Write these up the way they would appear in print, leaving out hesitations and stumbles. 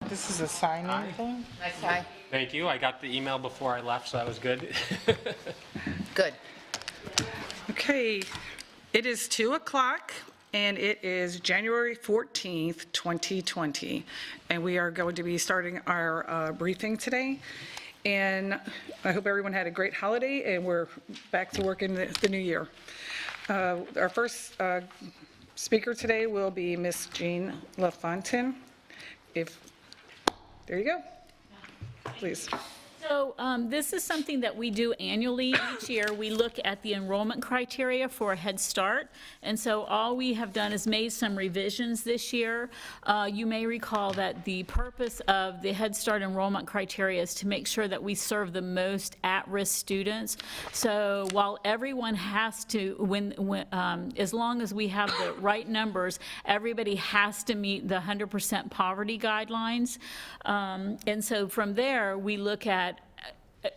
This is a sign-in thing? Aye. Thank you. I got the email before I left, so that was good. Good. Okay, it is 2 o'clock, and it is January 14th, 2020. And we are going to be starting our briefing today. And I hope everyone had a great holiday, and we're back to work in the new year. Our first speaker today will be Miss Jean LaFontaine. There you go. Please. So this is something that we do annually each year. We look at the enrollment criteria for a Head Start. And so all we have done is made some revisions this year. You may recall that the purpose of the Head Start enrollment criteria is to make sure that we serve the most at-risk students. So while everyone has to, as long as we have the right numbers, everybody has to meet the 100% poverty guidelines. And so from there, we look at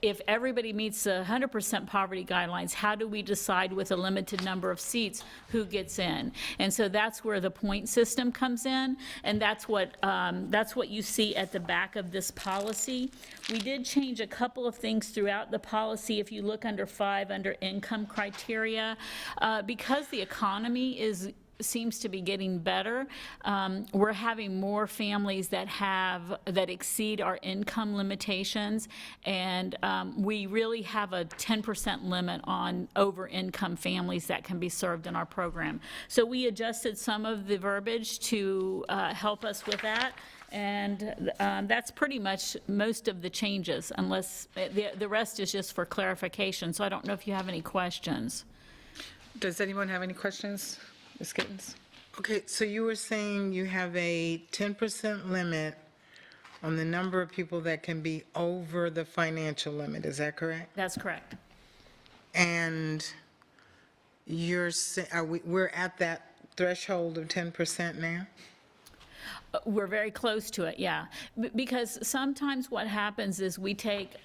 if everybody meets the 100% poverty guidelines, how do we decide with a limited number of seats who gets in? And so that's where the point system comes in, and that's what you see at the back of this policy. We did change a couple of things throughout the policy. If you look under 5, under income criteria, because the economy seems to be getting better. We're having more families that exceed our income limitations, and we really have a 10% limit on over income families that can be served in our program. So we adjusted some of the verbiage to help us with that. And that's pretty much most of the changes, unless the rest is just for clarification. So I don't know if you have any questions. Does anyone have any questions? Ms. Gittens? Okay, so you were saying you have a 10% limit on the number of people that can be over the financial limit, is that correct? That's correct. And we're at that threshold of 10% now? We're very close to it, yeah. Because sometimes what happens is we take,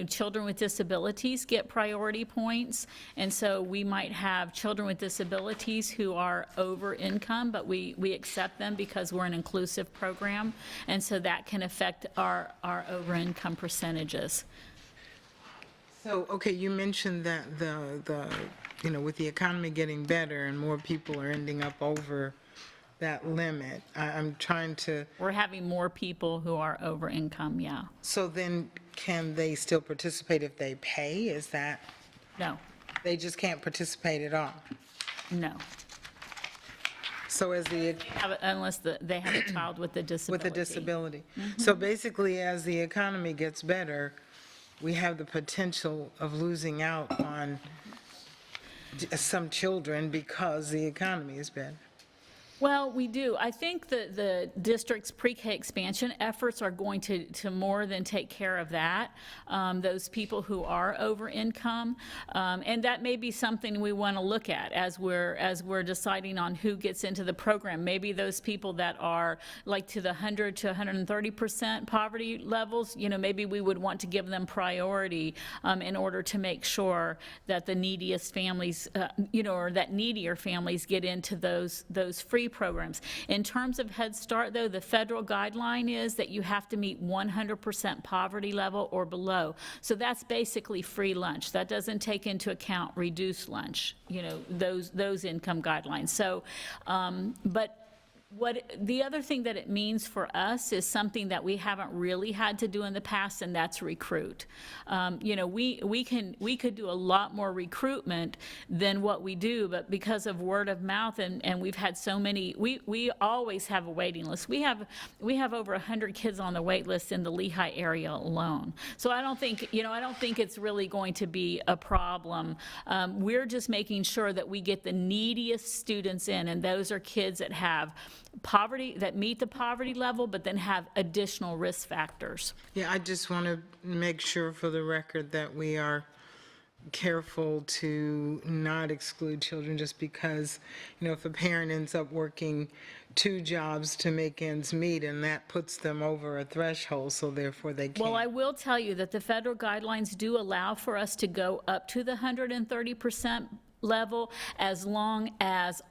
children with disabilities get priority points. And so we might have children with disabilities who are over income, but we accept them because we're an inclusive program. And so that can affect our over income percentages. So, okay, you mentioned that with the economy getting better and more people are ending up over that limit, I'm trying to... We're having more people who are over income, yeah. So then, can they still participate if they pay? Is that... No. They just can't participate at all? No. So as the... Unless they have a child with a disability. With a disability. Mm-hmm. So basically, as the economy gets better, we have the potential of losing out on some children because the economy is better. Well, we do. I think that the district's pre-K expansion efforts are going to more than take care of that, those people who are over income. And that may be something we want to look at as we're deciding on who gets into the program. Maybe those people that are like to the 100 to 130% poverty levels, maybe we would want to give them priority in order to make sure that the neediest families, or that needier families get into those free programs. In terms of Head Start, though, the federal guideline is that you have to meet 100% poverty level or below. So that's basically free lunch. That doesn't take into account reduced lunch, those income guidelines. So, but what the other thing that it means for us is something that we haven't really had to do in the past, and that's recruit. We could do a lot more recruitment than what we do, but because of word of mouth and we've had so many, we always have a waiting list. We have over 100 kids on the wait list in the Lehigh area alone. So I don't think it's really going to be a problem. We're just making sure that we get the neediest students in, and those are kids that have poverty, that meet the poverty level, but then have additional risk factors. Yeah, I just want to make sure for the record that we are careful to not exclude children just because, if a parent ends up working 2 jobs to make ends meet, and that puts them over a threshold, so therefore they can't. Well, I will tell you that the federal guidelines do allow for us to go up to the 130% level as long as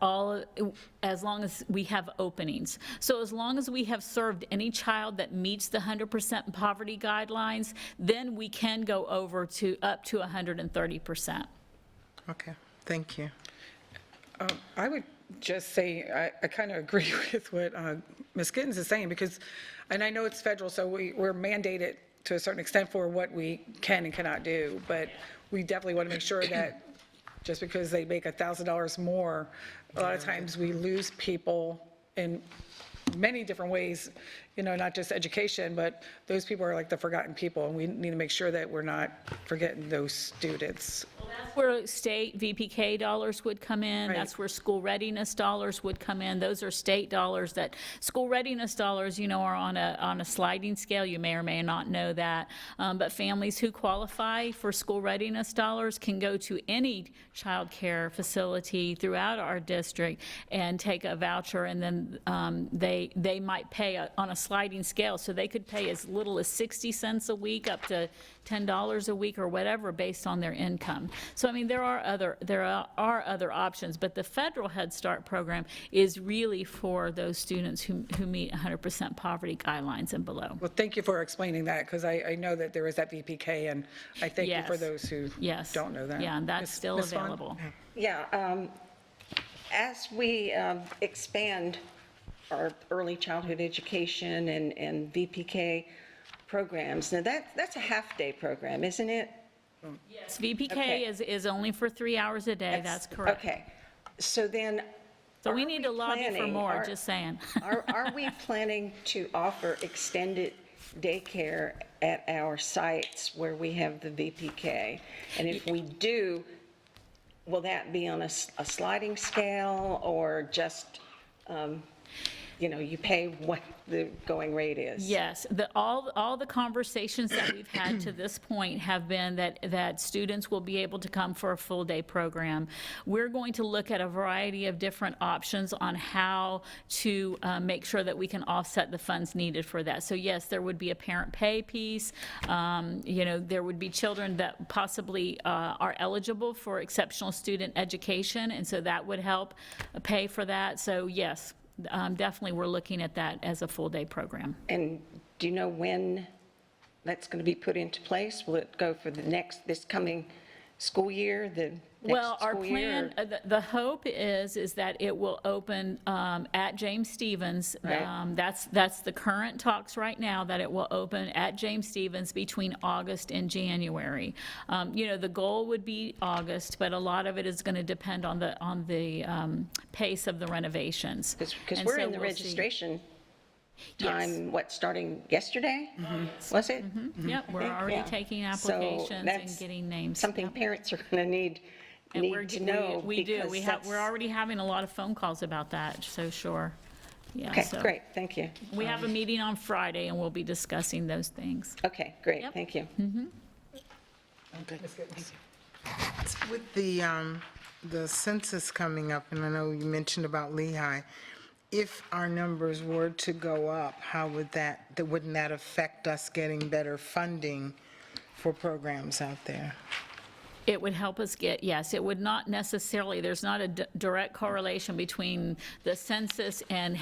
we have openings. So as long as we have served any child that meets the 100% poverty guidelines, then we can go over to up to 130%. Okay, thank you. I would just say, I kind of agree with what Ms. Gittens is saying, because, and I know it's federal, so we're mandated to a certain extent for what we can and cannot do, but we definitely want to make sure that just because they make $1,000 more, a lot of times we lose people in many different ways, not just education, but those people are like the forgotten people, and we need to make sure that we're not forgetting those students. That's where state VPK dollars would come in. Right. That's where school readiness dollars would come in. Those are state dollars that, school readiness dollars, are on a sliding scale. You may or may not know that. But families who qualify for school readiness dollars can go to any child care facility throughout our district and take a voucher, and then they might pay on a sliding scale. So they could pay as little as 60 cents a week up to $10 a week or whatever based on their income. So, I mean, there are other options, but the federal Head Start program is really for those students who meet 100% poverty guidelines and below. Well, thank you for explaining that, because I know that there is that VPK, and I thank you for Yes. those who Yes. don't know that. Yeah, and that's Ms. still Ms. Vaughn? available. Yeah, as we expand our early childhood education and VPK programs, now that's a half-day program, isn't it? Yes, VPK Okay. is only for 3 hours a day, that's correct. Okay, so then. So we are need to lobby for planning- more, are- just saying. Are we planning to offer extended daycare at our sites where we have the VPK? And if we do, will that be on a sliding scale, or just, you pay what the going rate is? Yes, all the conversations that we've had to this point have been that students will be able to come for a full-day program. We're going to look at a variety of different options on how to make sure that we can offset the funds needed for that. So yes, there would be a parent pay piece. There would be children that possibly are eligible for exceptional student education, and so that would help pay for that. So yes, definitely, we're looking at that as a full-day program. And do you know when that's going to be put into place? Will it go for this coming school year, the Well, next our school year? plan, the hope is that it will open at James Stevens. Right. That's the current talks right now, that it will open at James Stevens between August and January. The goal would be August, but a lot of it is going to depend on the pace of the renovations. Because And we're so in the we'll see. registration Yes. time, starting yesterday? Was it? Yep, we're already Yeah. taking So applications and that's getting names. Something Yep. parents are going to need to know. We do. because that's- We're already having a lot of phone calls about that, so sure. Yeah, Okay, so great, thank you. we have a meeting on Friday, and we'll be discussing those things. Okay, great, Yep. thank you. With the census coming up, and I know you mentioned about Lehigh, if our numbers were to go up, how wouldn't that affect us getting better funding for programs out there? It would help us get, yes, it would not necessarily, there's not a direct correlation between the census and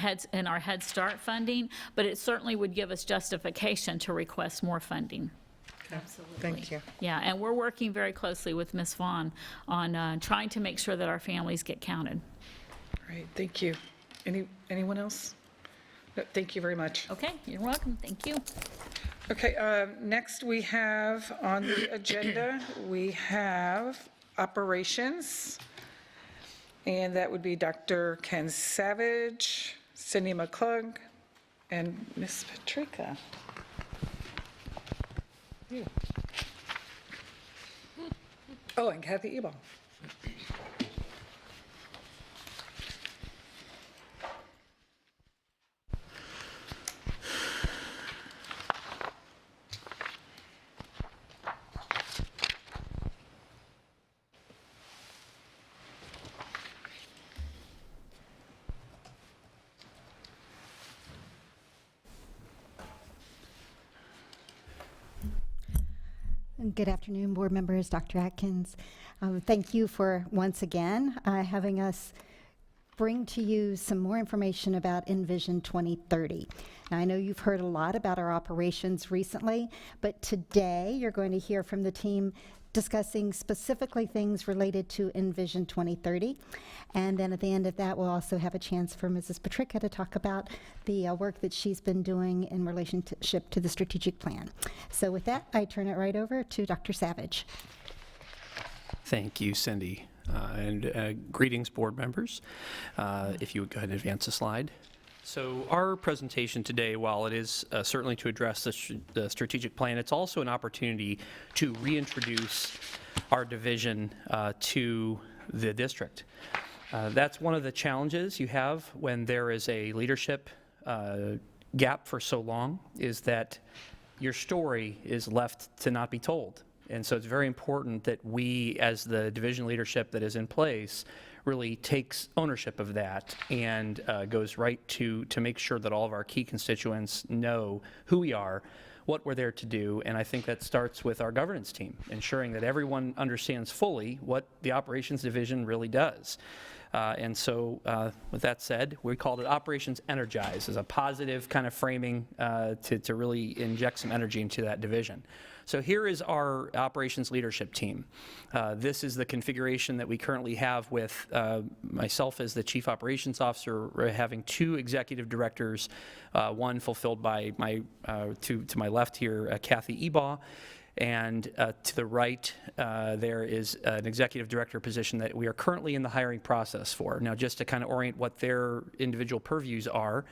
our Head Start funding, but it certainly would give us justification to request more funding. Absolutely. Thank you. Yeah, and we're working very closely with Ms. Vaughn on trying to make sure that our families get counted. All right, thank you. Anyone else? No, thank you very much. Okay, you're welcome, thank you. Okay, next we have on the agenda, we have operations, and that would be Dr. Ken Savage, Cindy McClung, and Ms. Patrica. You. Oh, and Kathy Ebal. Good afternoon, board members, Dr. Atkins. Thank you for once again having us bring to you some more information about Envision 2030. Now, I know you've heard a lot about our operations recently, but today you're going to hear from the team discussing specifically things related to Envision 2030. And then at the end of that, we'll also have a chance for Mrs. Patrica to talk about the work that she's been doing in relationship to the strategic plan. So with that, I turn it right over to Dr. Savage. Thank you, Cindy. Greetings, board members. If you would go ahead and advance the slide. So our presentation today, while it is certainly to address the strategic plan, it's also an opportunity to reintroduce our division to the district. That's one of the challenges you have when there is a leadership gap for so long, is that your story is left to not be told. And so it's very important that we, as the division leadership that is in place, really takes ownership of that and goes right to make sure that all of our key constituents know who we are, what we're there to do, and I think that starts with our governance team, ensuring that everyone understands fully what the operations division really does. And so with that said, we called it Operations Energize as a positive kind of framing to really inject some energy into that division. So here is our operations leadership team. This is the configuration that we currently have with myself as the Chief Operations Officer, having 2 executive directors, one fulfilled by my, to my left here, Kathy Ebaugh, and to the right, there is an executive director position that we are currently in the hiring process for. Now, just to kind of orient what their individual purviews are,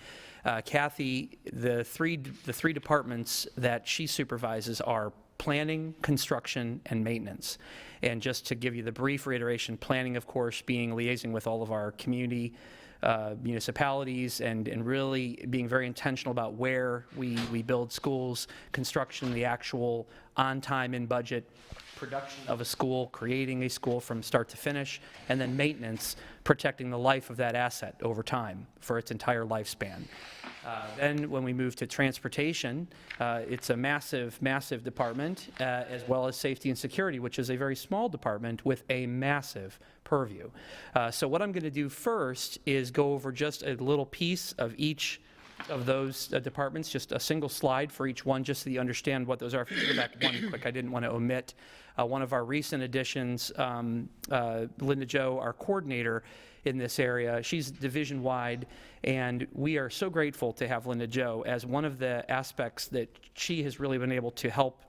Kathy, the three departments that she supervises are planning, construction, and maintenance. And just to give you the brief reiteration, planning, of course, being liaising with all of our community municipalities and really being very intentional about where we build schools, construction, the actual on time and budget production of a school, creating a school from start to finish, and then maintenance, protecting the life of that asset over time for its entire lifespan. Then when we move to transportation, it's a massive, massive department, as well as safety and security, which is a very small department with a massive purview. So what I'm going to do first is go over just a little piece of each of those departments, just a single slide for each one, just so you understand what those are. If you go back one quick, I didn't want to omit one of our recent additions, Linda Jo, our coordinator in this area. She's division-wide, and we are so grateful to have Linda Jo as one of the aspects that she has really been able to help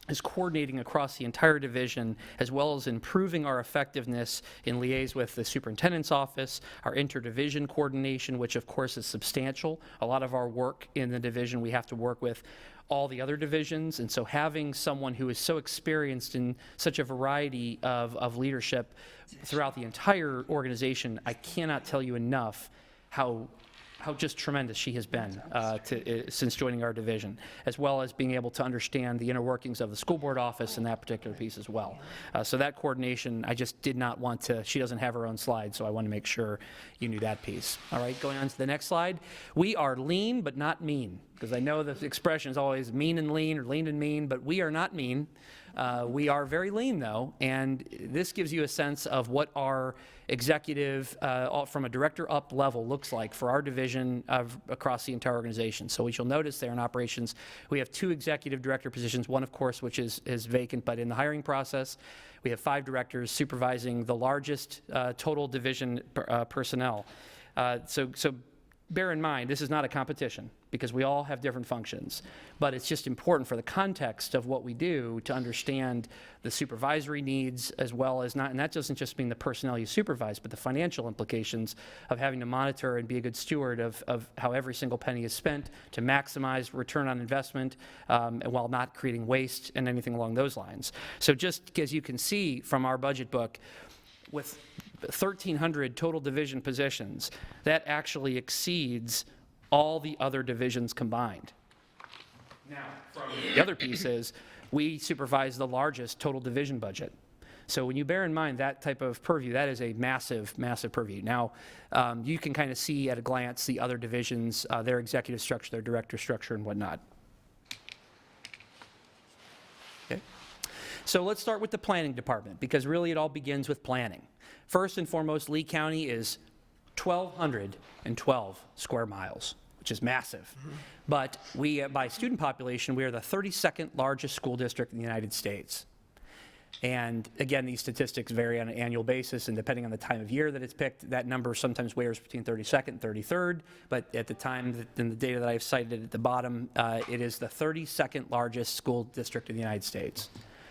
is coordinating across the entire division, as well as improving our effectiveness in liaise with the superintendent's office, our interdivision coordination, which of course is substantial. A lot of our work in the division, we have to work with all the other divisions, and so having someone who is so experienced in such a variety of leadership throughout the entire organization, I cannot tell you enough how just tremendous she has been since joining our division, as well as being able to understand the inner workings of the school board office in that particular piece as well. So that coordination, I just did not want to, she doesn't have her own slide, so I want to make sure you knew that piece. All right, going on to the next slide. We are lean but not mean, because I know the expression is always mean and lean or lean and mean, but we are not mean. We are very lean, though, and this gives you a sense of what our executive, from a director up level, looks like for our division across the entire organization. So what you'll notice there in operations, we have 2 executive director positions, one, of course, which is vacant, but in the hiring process, we have 5 directors supervising the largest total division personnel. So bear in mind, this is not a competition, because we all have different functions, but it's just important for the context of what we do to understand the supervisory needs, as well as and that doesn't just mean the personnel you supervise, but the financial implications of having to monitor and be a good steward of how every single penny is spent to maximize return on investment, while not creating waste and anything along those lines. So just as you can see from our budget book, with 1,300 total division positions, that actually exceeds all the other divisions combined. Now, from the other piece is, we supervise the largest total division budget. So when you bear in mind that type of purview, that is a massive, massive purview. Now, you can kind of see at a glance the other divisions, their executive structure, their director structure, and whatnot. Okay. So let's start with the planning department, because really it all begins with planning. First and foremost, Lee County is 1,212 square miles, which is massive. But we, by student population, we are the 32nd largest school district in the United States. And again, these statistics vary on an annual basis, and depending on the time of year that it's picked, that number sometimes varies between 32nd and 33rd. But at the time, in the data that I've cited at the bottom, it is the 32nd largest school district in the United States.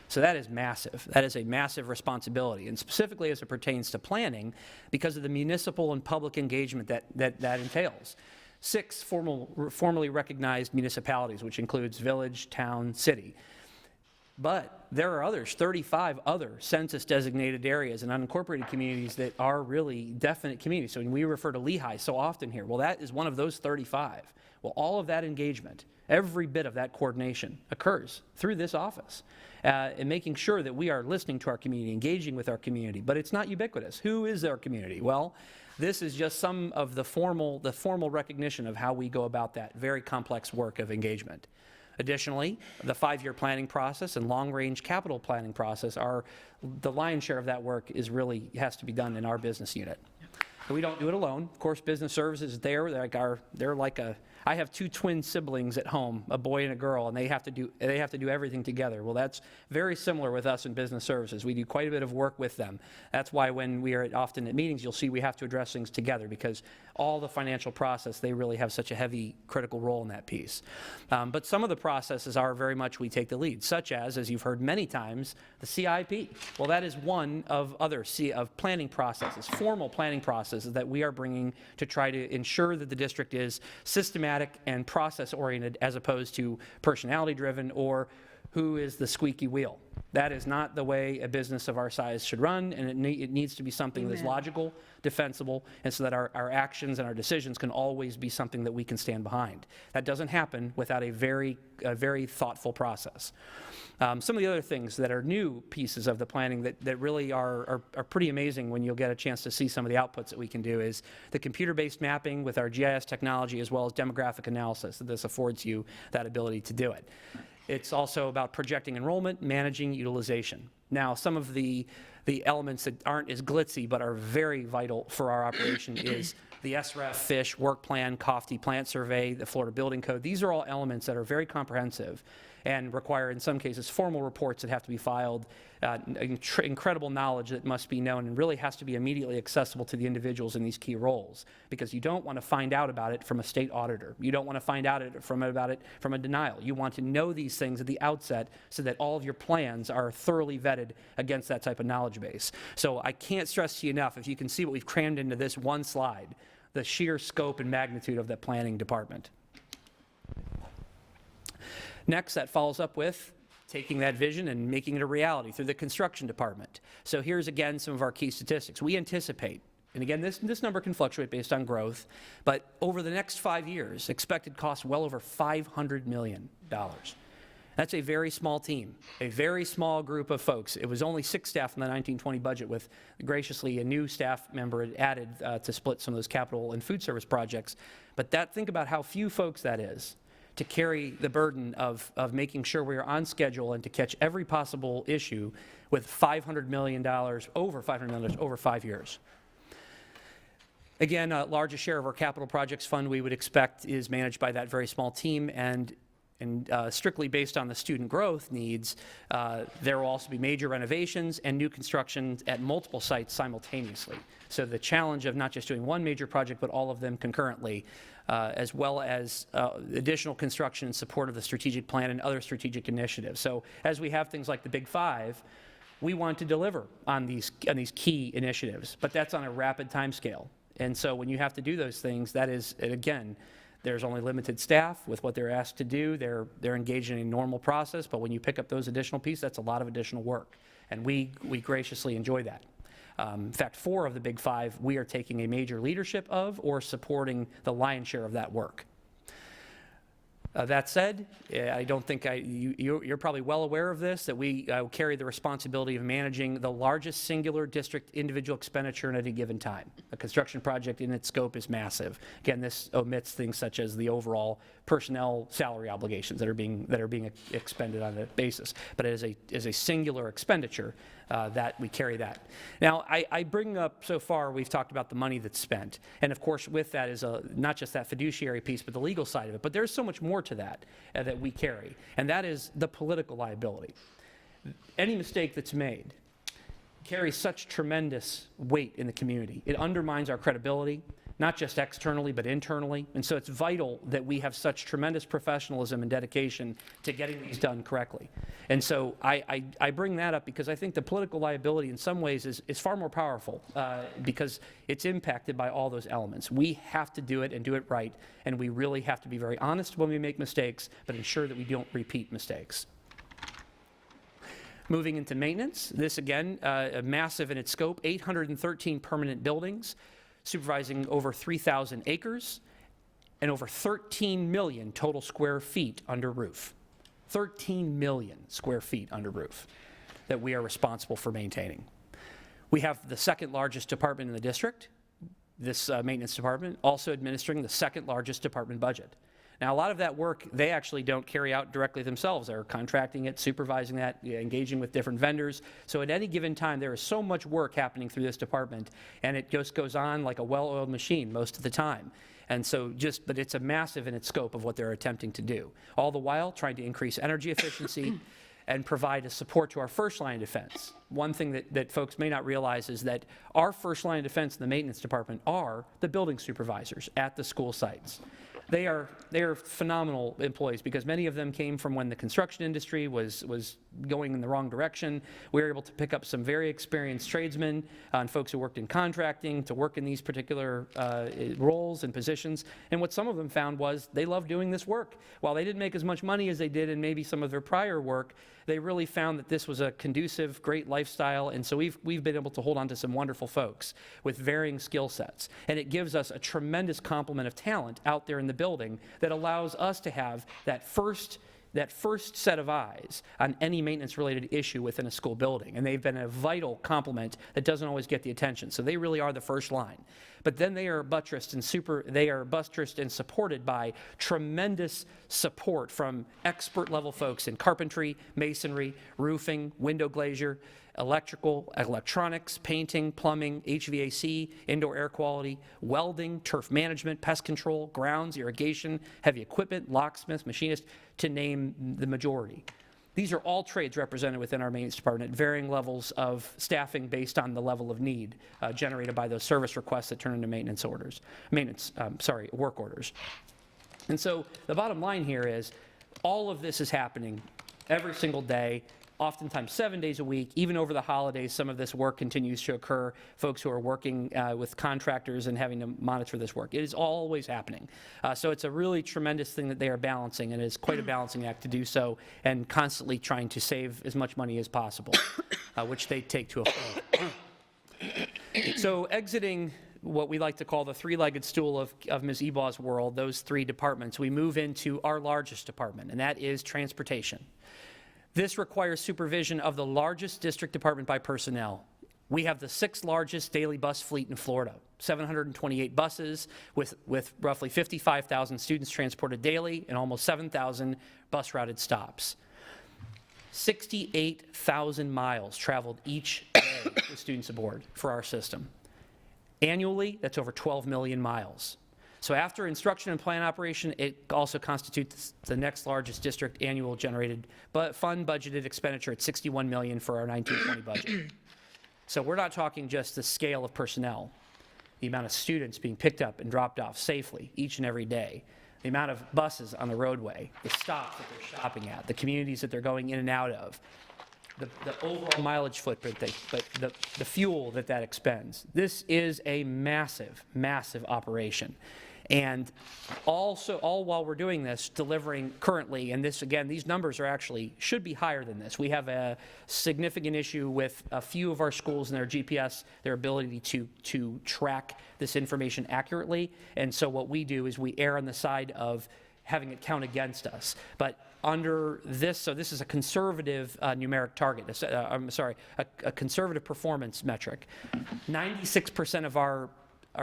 So that is massive. That is a massive responsibility, and specifically as it pertains to planning, because of the municipal and public engagement that entails. 6 formally recognized municipalities, which includes village, town, city. But there are others, 35 other census-designated areas and unincorporated communities that are really definite communities. So when we refer to Lehigh so often here, well, that is one of those 35. Well, all of that engagement, every bit of that coordination occurs through this office, and making sure that we are listening to our community, engaging with our community. But it's not ubiquitous. Who is our community? Well, this is just some of the formal recognition of how we go about that very complex work of engagement. Additionally, the 5-year planning process and long-range capital planning process are the lion's share of that work has to be done in our business unit. And we don't do it alone. Of course, business services is there. They're like I have 2 twin siblings at home, a boy and a girl, and they have to do everything together. Well, that's very similar with us in business services. We do quite a bit of work with them. That's why when we are often at meetings, you'll see we have to address things together, because all the financial process, they really have such a heavy critical role in that piece. But some of the processes are very much we take the lead, such as you've heard many times, the CIP. Well, that is one of other planning processes, formal planning processes that we are bringing to try to ensure that the district is systematic and process-oriented, as opposed to personality-driven or who is the squeaky wheel. That is not the way a business of our size should run, and it needs to be something that's logical, defensible, and so that our actions and our decisions can always be something that we can stand behind. That doesn't happen without a very thoughtful process. Some of the other things that are new pieces of the planning that really are pretty amazing when you'll get a chance to see some of the outputs that we can do is the computer-based mapping with our GIS technology, as well as demographic analysis, that this affords you that ability to do it. It's also about projecting enrollment, managing utilization. Now, some of the elements that aren't as glitzy but are very vital for our operation is the SREF, FISH, work plan, COFTI, plant survey, the Florida Building Code. These are all elements that are very comprehensive and require, in some cases, formal reports that have to be filed, incredible knowledge that must be known, and really has to be immediately accessible to the individuals in these key roles, because you don't want to find out about it from a state auditor. You don't want to find out about it from a denial. You want to know these things at the outset so that all of your plans are thoroughly vetted against that type of knowledge base. So I can't stress to you enough, if you can see what we've crammed into this one slide, the sheer scope and magnitude of the planning department. Next, that follows up with taking that vision and making it a reality through the construction department. So here's again some of our key statistics. We anticipate, and again, this number can fluctuate based on growth, but over the next 5 years, expected costs well over $500 million. That's a very small team, a very small group of folks. It was only 6 staff in the 1920 budget, with graciously a new staff member added to split some of those capital and food service projects. But think about how few folks that is to carry the burden of making sure we are on schedule and to catch every possible issue with $500 million, over $500 million over 5 years. Again, largest share of our capital projects fund we would expect is managed by that very small team, and strictly based on the student growth needs, there will also be major renovations and new constructions at multiple sites simultaneously. So the challenge of not just doing one major project, but all of them concurrently, as well as additional construction in support of the strategic plan and other strategic initiatives. So as we have things like the Big Five, we want to deliver on these key initiatives, but that's on a rapid timescale. And so when you have to do those things, that is, again, there's only limited staff with what they're asked to do. They're engaged in a normal process, but when you pick up those additional pieces, that's a lot of additional work. And we graciously enjoy that. In fact, 4 of the Big Five, we are taking a major leadership of or supporting the lion's share of that work. That said, I don't think you're probably well aware of this, that we carry the responsibility of managing the largest singular district individual expenditure at any given time. A construction project in its scope is massive. Again, this omits things such as the overall personnel salary obligations that are being expended on a basis. But as a singular expenditure, that we carry that. Now, I bring up, so far, we've talked about the money that's spent. And of course, with that is not just that fiduciary piece, but the legal side of it. But there's so much more to that that we carry. And that is the political liability. Any mistake that's made carries such tremendous weight in the community. It undermines our credibility, not just externally, but internally. And so it's vital that we have such tremendous professionalism and dedication to getting these done correctly. And so I bring that up because I think the political liability in some ways is far more powerful because it's impacted by all those elements. We have to do it and do it right, and we really have to be very honest when we make mistakes, but ensure that we don't repeat mistakes. Moving into maintenance, this again, massive in its scope, 813 permanent buildings, supervising over 3,000 acres and over 13 million total square feet under roof. 13 million square feet under roof that we are responsible for maintaining. We have the second largest department in the district, this maintenance department, also administering the second largest department budget. Now, a lot of that work, they actually don't carry out directly themselves. They're contracting it, supervising that, engaging with different vendors. So at any given time, there is so much work happening through this department, and it just goes on like a well-oiled machine most of the time. And so but it's a massive in its scope of what they're attempting to do. All the while, trying to increase energy efficiency and provide a support to our first line of defense. One thing that folks may not realize is that our first line of defense in the maintenance department are the building supervisors at the school sites. They are phenomenal employees because many of them came from when the construction industry was going in the wrong direction. We were able to pick up some very experienced tradesmen and folks who worked in contracting to work in these particular roles and positions. And what some of them found was they loved doing this work. While they didn't make as much money as they did in maybe some of their prior work, they really found that this was a conducive, great lifestyle. And so we've been able to hold on to some wonderful folks with varying skill sets. And it gives us a tremendous complement of talent out there in the building that allows us to have that first set of eyes on any maintenance-related issue within a school building. And they've been a vital complement that doesn't always get the attention. So they really are the first line. But then they are buttressed and supported by tremendous support from expert-level folks in carpentry, masonry, roofing, window glazier, electrical, electronics, painting, plumbing, HVAC, indoor air quality, welding, turf management, pest control, grounds, irrigation, heavy equipment, locksmiths, machinists, to name the majority. These are all trades represented within our maintenance department at varying levels of staffing based on the level of need generated by those service requests that turn into work orders. And so the bottom line here is all of this is happening every single day, oftentimes 7 days a week. Even over the holidays, some of this work continues to occur. Folks who are working with contractors and having to monitor this work. It is always happening. So it's a really tremendous thing that they are balancing, and it is quite a balancing act to do so, and constantly trying to save as much money as possible, which they take to a full. So exiting what we like to call the three-legged stool of Ms. Ebaw's world, those three departments, we move into our largest department, and that is transportation. This requires supervision of the largest district department by personnel. We have the sixth largest daily bus fleet in Florida, 728 buses with roughly 55,000 students transported daily and almost 7,000 bus routed stops. 68,000 miles traveled each day with students aboard for our system. Annually, that's over 12 million miles. So after instruction and plan operation, it also constitutes the next largest district annual generated fund budgeted expenditure at $61 million for our 1920 budget. So we're not talking just the scale of personnel, the amount of students being picked up and dropped off safely each and every day, the amount of buses on the roadway, the stops that they're stopping at, the communities that they're going in and out of, the overall mileage footprint, the fuel that expends. This is a massive, massive operation. And also, all while we're doing this, delivering currently, and this again, these numbers are actually, should be higher than this. We have a significant issue with a few of our schools and their GPS, their ability to track this information accurately. And so what we do is we err on the side of having it count against us. But under this, so this is a conservative numeric target, a conservative performance metric. 96% of our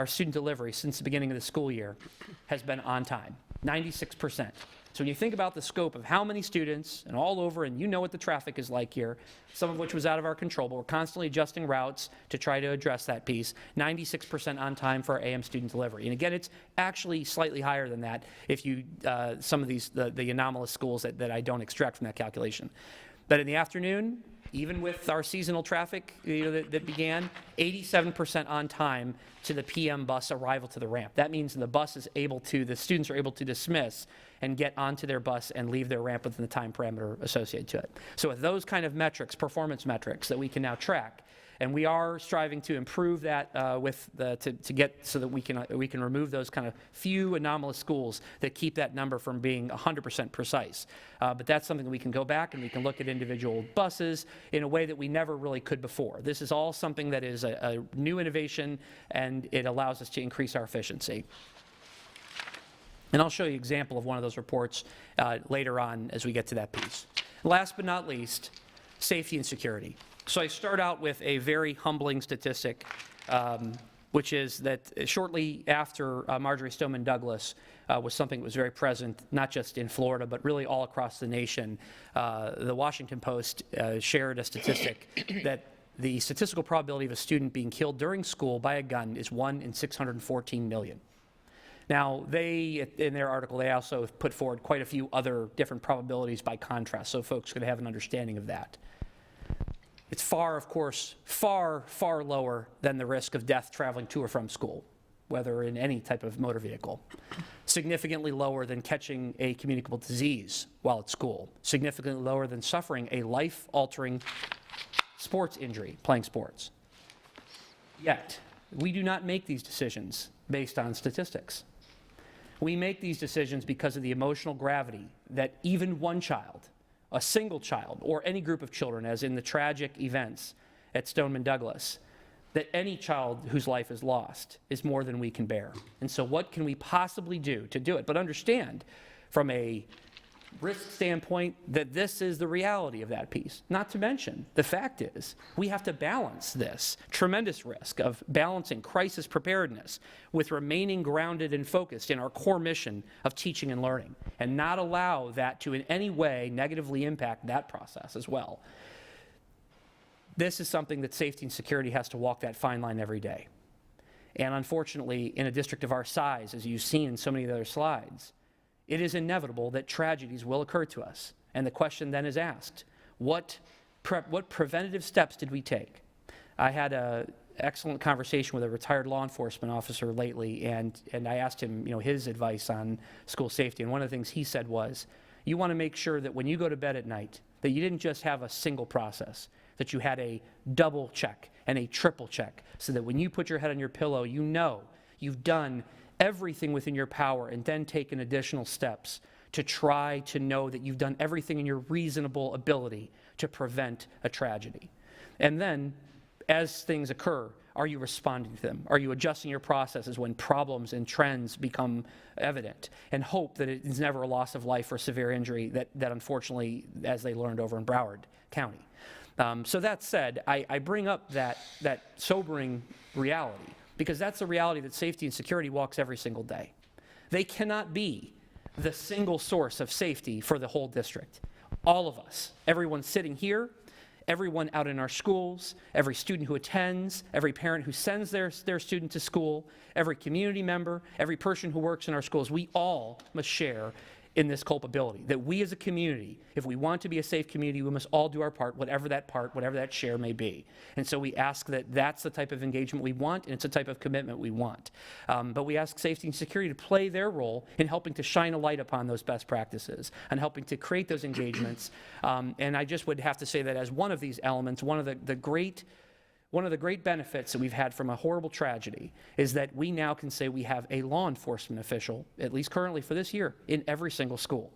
student delivery since the beginning of the school year has been on time, 96%. So when you think about the scope of how many students and all over, and you know what the traffic is like here, some of which was out of our control, but we're constantly adjusting routes to try to address that piece, 96% on time for our AM student delivery. And again, it's actually slightly higher than that if you, some of these, the anomalous schools that I don't extract from that calculation. But in the afternoon, even with our seasonal traffic that began, 87% on time to the PM bus arrival to the ramp. That means the students are able to dismiss and get onto their bus and leave their ramp within the time parameter associated to it. So with those kind of metrics, performance metrics that we can now track, and we are striving to improve that to get so that we can remove those kind of few anomalous schools that keep that number from being 100% precise. But that's something that we can go back and we can look at individual buses in a way that we never really could before. This is all something that is a new innovation, and it allows us to increase our efficiency. And I'll show you an example of one of those reports later on as we get to that piece. Last but not least, safety and security. So I start out with a very humbling statistic, which is that shortly after Marjory Stoneman Douglas was something that was very present, not just in Florida, but really all across the nation, the Washington Post shared a statistic that the statistical probability of a student being killed during school by a gun is 1 in 614 million. Now, in their article, they also put forward quite a few other different probabilities by contrast, so folks could have an understanding of that. It's of course, far lower than the risk of death traveling to or from school, whether in any type of motor vehicle. Significantly lower than catching a communicable disease while at school. Significantly lower than suffering a life-altering sports injury playing sports. Yet, we do not make these decisions based on statistics. We make these decisions because of the emotional gravity that even one child, a single child, or any group of children, as in the tragic events at Stoneman Douglas, that any child whose life is lost is more than we can bear. And so what can we possibly do to do it? But understand, from a risk standpoint, that this is the reality of that piece. Not to mention, the fact is, we have to balance this tremendous risk of balancing crisis preparedness with remaining grounded and focused in our core mission of teaching and learning, and not allow that to in any way negatively impact that process as well. This is something that safety and security has to walk that fine line every day. And unfortunately, in a district of our size, as you've seen in so many of the other slides, it is inevitable that tragedies will occur to us. And the question then is asked, what preventative steps did we take? I had an excellent conversation with a retired law enforcement officer lately, and I asked him, his advice on school safety. And one of the things he said was, you want to make sure that when you go to bed at night, that you didn't just have a single process, that you had a double check and a triple check, so that when you put your head on your pillow, you know you've done everything within your power and then taken additional steps to try to know that you've done everything in your reasonable ability to prevent a tragedy. And then, as things occur, are you responding to them? Are you adjusting your processes when problems and trends become evident? And hope that it is never a loss of life or severe injury that unfortunately, as they learned over in Broward County. So that said, I bring up that sobering reality, because that's the reality that safety and security walks every single day. They cannot be the single source of safety for the whole district. All of us, everyone sitting here, everyone out in our schools, every student who attends, every parent who sends their student to school, every community member, every person who works in our schools, we all must share in this culpability. That we as a community, if we want to be a safe community, we must all do our part, whatever that share may be. And so we ask that that's the type of engagement we want, and it's the type of commitment we want. But we ask safety and security to play their role in helping to shine a light upon those best practices and helping to create those engagements. And I just would have to say that as one of these elements, one of the great benefits that we've had from a horrible tragedy is that we now can say we have a law enforcement official, at least currently for this year, in every single school.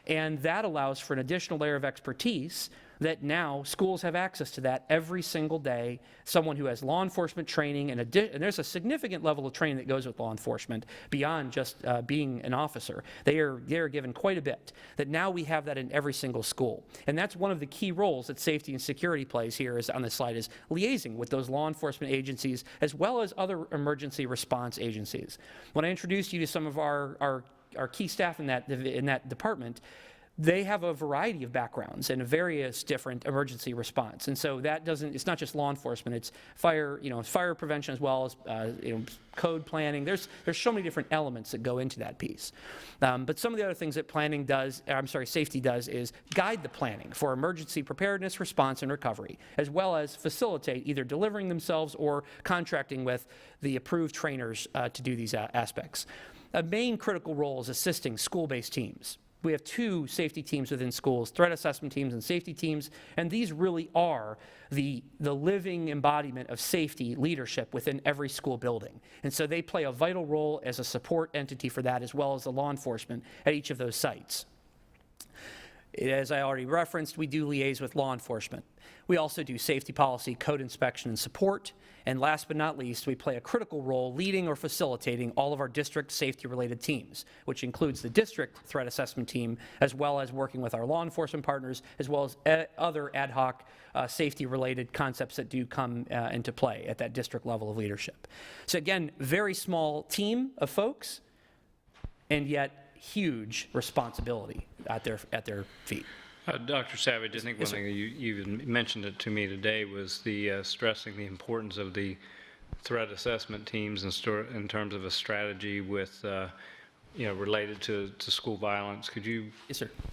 And that allows for an additional layer of expertise that now schools have access to that every single day. Someone who has law enforcement training, and there's a significant level of training that goes with law enforcement beyond just being an officer. They are given quite a bit. That now we have that in every single school. And that's one of the key roles that safety and security plays here is on this slide, is liaising with those law enforcement agencies as well as other emergency response agencies. When I introduced you to some of our key staff in that department, they have a variety of backgrounds and various different emergency response. And so it's not just law enforcement, it's fire prevention as well as code planning. There's so many different elements that go into that piece. But some of the other things that safety does is guide the planning for emergency preparedness, response, and recovery, as well as facilitate either delivering themselves or contracting with the approved trainers to do these aspects. A main critical role is assisting school-based teams. We have 2 safety teams within schools, threat assessment teams and safety teams, and these really are the living embodiment of safety leadership within every school building. And so they play a vital role as a support entity for that, as well as the law enforcement at each of those sites. As I already referenced, we do liaise with law enforcement. We also do safety policy, code inspection, and support. And last but not least, we play a critical role leading or facilitating all of our district safety-related teams, which includes the district threat assessment team, as well as working with our law enforcement partners, as well as other ad hoc safety-related concepts that do come into play at that district level of leadership. So again, very small team of folks, and yet huge responsibility at their feet. Dr. Savage, I think one thing you mentioned it to me today was the stressing the importance of the threat assessment teams in terms of a strategy with, related to school violence. Could you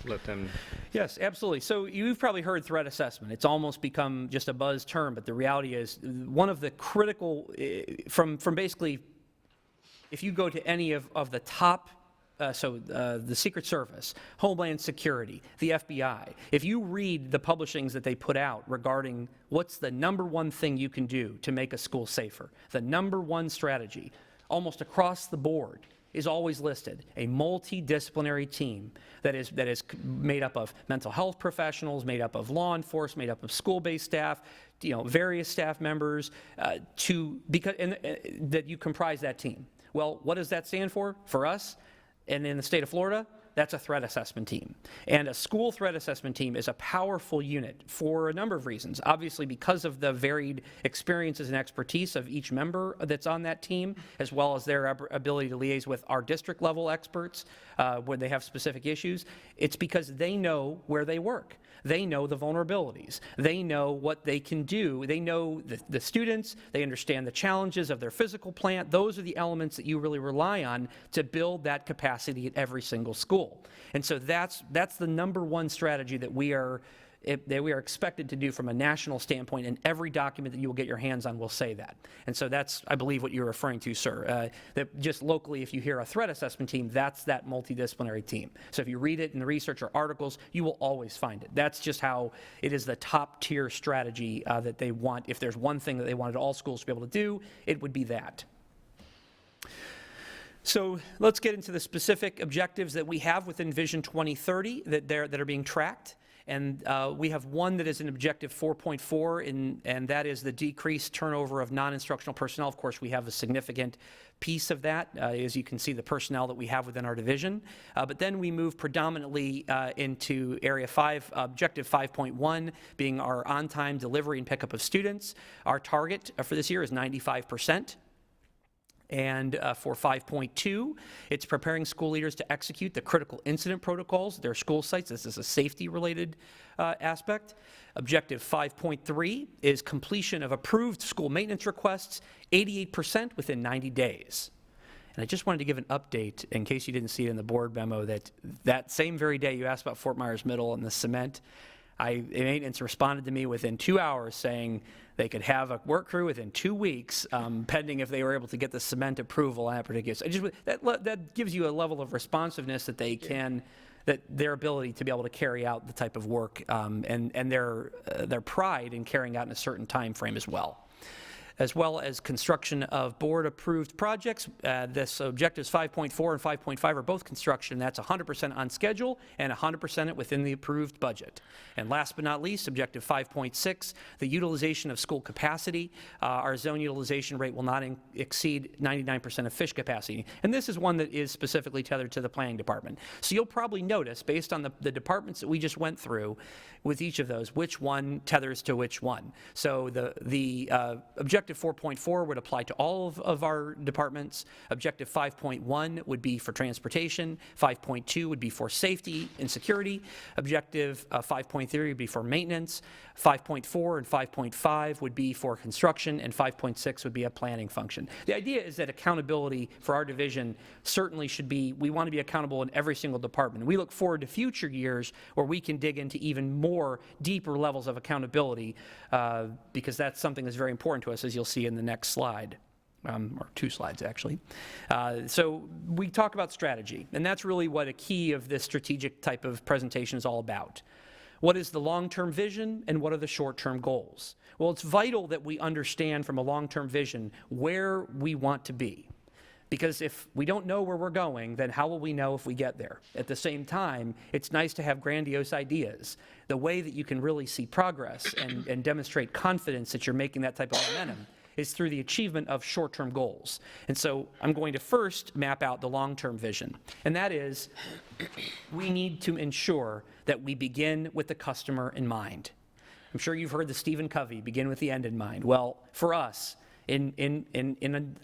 let them? Yes, absolutely. So you've probably heard threat assessment. It's almost become just a buzz term, but the reality is one of the critical, from basically, if you go to any of the top the Secret Service, Homeland Security, the FBI, if you read the publishings that they put out regarding what's the number one thing you can do to make a school safer, the number one strategy, almost across the board, is always listed: a multidisciplinary team that is made up of mental health professionals, made up of law enforcement, made up of school-based staff, various staff members, that you comprise that team. Well, what does that stand for? For us, and in the state of Florida, that's a threat assessment team. And a school threat assessment team is a powerful unit for a number of reasons. Obviously, because of the varied experiences and expertise of each member that's on that team, as well as their ability to liaise with our district level experts when they have specific issues. It's because they know where they work. They know the vulnerabilities. They know what they can do. They know the students. They understand the challenges of their physical plant. Those are the elements that you really rely on to build that capacity at every single school. And so that's the number one strategy that we are expected to do from a national standpoint, and every document that you will get your hands on will say that. And so that's, I believe, what you're referring to, sir. That just locally, if you hear a threat assessment team, that's that multidisciplinary team. So if you read it in the research or articles, you will always find it. That's just how it is the top tier strategy that they want. If there's one thing that they wanted all schools to be able to do, it would be that. So let's get into the specific objectives that we have within Vision 2030 that are being tracked. And we have one that is an objective 4.4, and that is the decreased turnover of non-instructional personnel. Of course, we have a significant piece of that, as you can see, the personnel that we have within our division. But then we move predominantly into Area 5, Objective 5.1, being our on-time delivery and pickup of students. Our target for this year is 95%. And for 5.2, it's preparing school leaders to execute the critical incident protocols at their school sites. This is a safety-related aspect. Objective 5.3 is completion of approved school maintenance requests, 88% within 90 days. And I just wanted to give an update, in case you didn't see it in the board memo, that same very day you asked about Fort Myers Middle and the cement, maintenance responded to me within 2 hours saying they could have a work crew within 2 weeks, pending if they were able to get the cement approval on that particular. So that gives you a level of responsiveness that they can, that their ability to be able to carry out the type of work and their pride in carrying out in a certain time frame as well. as well as construction of board-approved projects. This objectives 5.4 and 5.5 are both construction. That's 100% on schedule and 100% within the approved budget. And last but not least, objective 5.6, the utilization of school capacity. Our zone utilization rate will not exceed 99% of fish capacity. And this is one that is specifically tethered to the planning department. So you'll probably notice, based on the departments that we just went through with each of those, which one tethers to which one. So the objective 4.4 would apply to all of our departments. Objective 5.1 would be for transportation. 5.2 would be for safety and security. Objective 5.3 would be for maintenance. 5.4 and 5.5 would be for construction, and 5.6 would be a planning function. The idea is that accountability for our division certainly should be, we want to be accountable in every single department. We look forward to future years where we can dig into even more deeper levels of accountability, because that's something that's very important to us, as you'll see in the next slide. Or 2 slides, actually. So we talk about strategy, and that's really what a key of this strategic type of presentation is all about. What is the long-term vision, and what are the short-term goals? Well, it's vital that we understand from a long-term vision where we want to be. Because if we don't know where we're going, then how will we know if we get there? At the same time, it's nice to have grandiose ideas. The way that you can really see progress and demonstrate confidence that you're making that type of momentum is through the achievement of short-term goals. And so I'm going to first map out the long-term vision. And that is, we need to ensure that we begin with the customer in mind. I'm sure you've heard the Stephen Covey, begin with the end in mind. Well, for us, in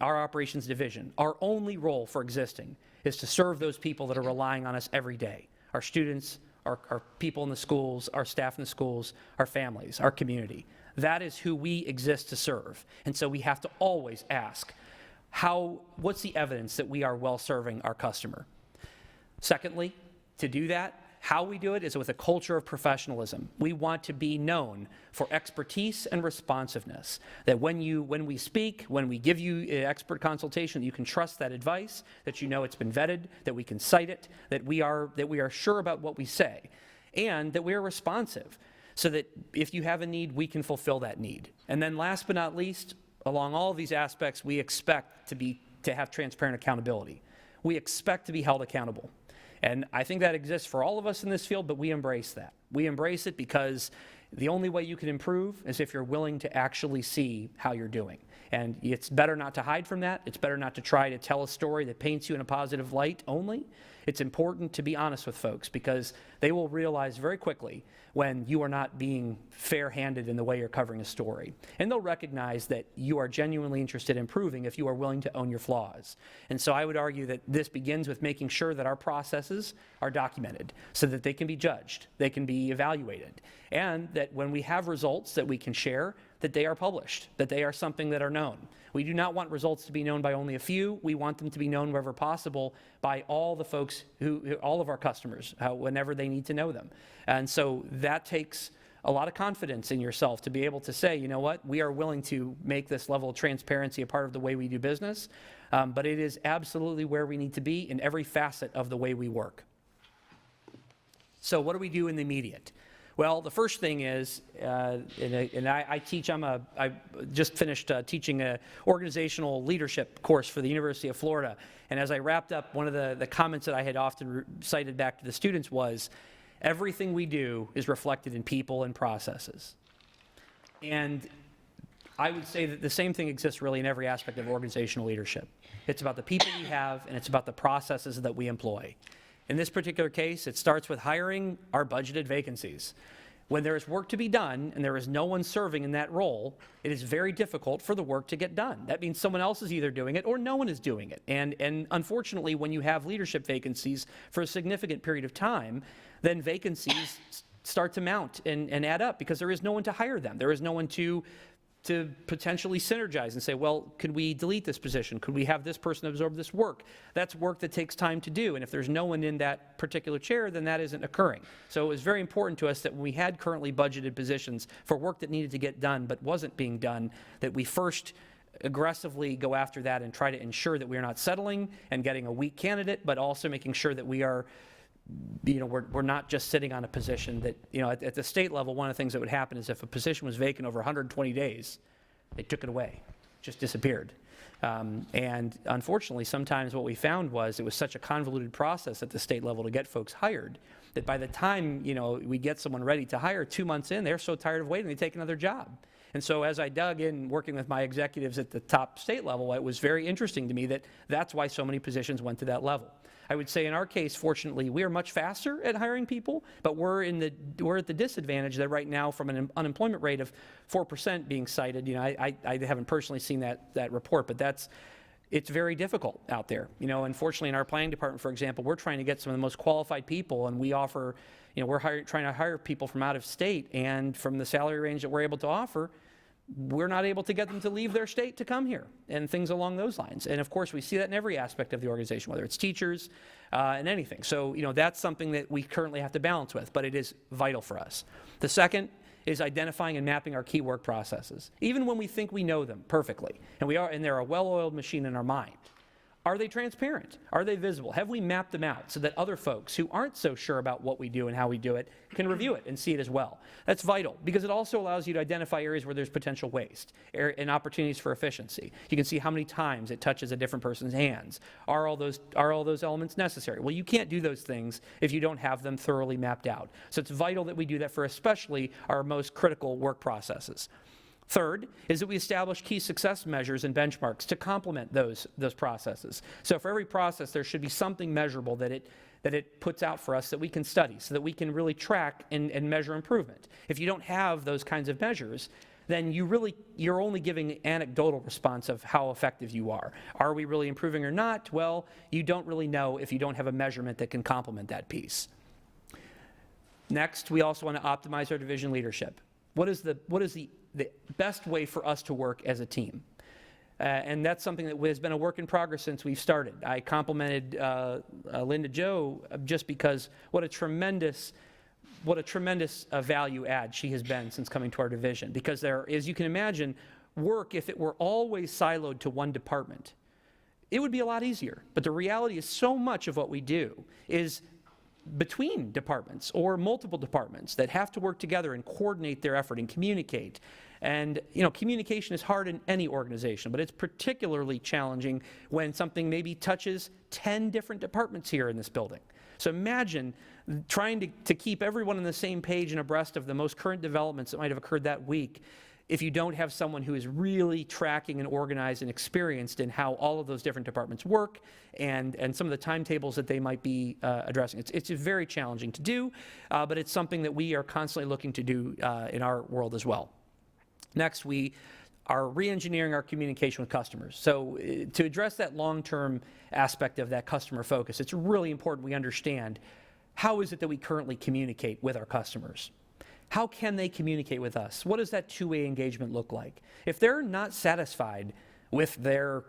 our operations division, our only role for existing is to serve those people that are relying on us every day. Our students, our people in the schools, our staff in the schools, our families, our community. That is who we exist to serve. And so we have to always ask, what's the evidence that we are well serving our customer? Secondly, to do that, how we do it is with a culture of professionalism. We want to be known for expertise and responsiveness. That when we speak, when we give you expert consultation, you can trust that advice, that you know it's been vetted, that we can cite it, that we are sure about what we say, and that we are responsive, so that if you have a need, we can fulfill that need. And then last but not least, along all of these aspects, we expect to have transparent accountability. We expect to be held accountable. And I think that exists for all of us in this field, but we embrace that. We embrace it because the only way you can improve is if you're willing to actually see how you're doing. And it's better not to hide from that. It's better not to try to tell a story that paints you in a positive light only. It's important to be honest with folks, because they will realize very quickly when you are not being fair-handed in the way you're covering a story. And they'll recognize that you are genuinely interested in improving if you are willing to own your flaws. And so I would argue that this begins with making sure that our processes are documented so that they can be judged, they can be evaluated, and that when we have results that we can share, that they are published, that they are something that are known. We do not want results to be known by only a few. We want them to be known wherever possible by all the folks all of our customers, whenever they need to know them. And so that takes a lot of confidence in yourself to be able to say, you know what, we are willing to make this level of transparency a part of the way we do business, but it is absolutely where we need to be in every facet of the way we work. So what do we do in the immediate? Well, the first thing is, I just finished teaching an organizational leadership course for the University of Florida. And as I wrapped up, one of the comments that I had often cited back to the students was, everything we do is reflected in people and processes. And I would say that the same thing exists really in every aspect of organizational leadership. It's about the people we have, and it's about the processes that we employ. In this particular case, it starts with hiring our budgeted vacancies. When there is work to be done and there is no one serving in that role, it is very difficult for the work to get done. That means someone else is either doing it or no one is doing it. And unfortunately, when you have leadership vacancies for a significant period of time, then vacancies start to mount and add up because there is no one to hire them. There is no one to potentially synergize and say, well, could we delete this position? Could we have this person absorb this work? That's work that takes time to do. And if there's no one in that particular chair, then that isn't occurring. So it was very important to us that when we had currently budgeted positions for work that needed to get done but wasn't being done, that we first aggressively go after that and try to ensure that we are not settling and getting a weak candidate, but also making sure that we are, we're not just sitting on a position that, at the state level, one of the things that would happen is if a position was vacant over 120 days, they took it away. just disappeared. And unfortunately, sometimes what we found was it was such a convoluted process at the state level to get folks hired that by the time, we get someone ready to hire 2 months in, they're so tired of waiting, they take another job. And so as I dug in, working with my executives at the top state level, it was very interesting to me that that's why so many positions went to that level. I would say in our case, fortunately, we are much faster at hiring people, but we're at the disadvantage that right now, from an unemployment rate of 4% being cited, I haven't personally seen that report, but it's very difficult out there. Unfortunately, in our planning department, for example, we're trying to get some of the most qualified people, and we offer, we're trying to hire people from out of state, and from the salary range that we're able to offer, we're not able to get them to leave their state to come here, and things along those lines. And of course, we see that in every aspect of the organization, whether it's teachers and anything. So, that's something that we currently have to balance with, but it is vital for us. The second is identifying and mapping our key work processes, even when we think we know them perfectly, and they're a well-oiled machine in our mind. Are they transparent? Are they visible? Have we mapped them out so that other folks who aren't so sure about what we do and how we do it can review it and see it as well? That's vital, because it also allows you to identify areas where there's potential waste and opportunities for efficiency. You can see how many times it touches a different person's hands. Are all those elements necessary? Well, you can't do those things if you don't have them thoroughly mapped out. So it's vital that we do that for especially our most critical work processes. Third is that we establish key success measures and benchmarks to complement those processes. So for every process, there should be something measurable that it puts out for us that we can study so that we can really track and measure improvement. If you don't have those kinds of measures, then you're only giving anecdotal response of how effective you are. Are we really improving or not? Well, you don't really know if you don't have a measurement that can complement that piece. Next, we also want to optimize our division leadership. What is the best way for us to work as a team? And that's something that has been a work in progress since we've started. I complimented Linda Jo just because what a tremendous value add she has been since coming to our division. Because there, as you can imagine, work, if it were always siloed to one department, it would be a lot easier. But the reality is so much of what we do is between departments or multiple departments that have to work together and coordinate their effort and communicate. And, communication is hard in any organization, but it's particularly challenging when something maybe touches 10 different departments here in this building. So imagine trying to keep everyone on the same page and abreast of the most current developments that might have occurred that week if you don't have someone who is really tracking and organized and experienced in how all of those different departments work and some of the timetables that they might be addressing. It's very challenging to do, but it's something that we are constantly looking to do in our world as well. Next, we are re-engineering our communication with customers. So to address that long-term aspect of that customer focus, it's really important we understand how is it that we currently communicate with our customers. How can they communicate with us? What does that two-way engagement look like? If they're not satisfied with the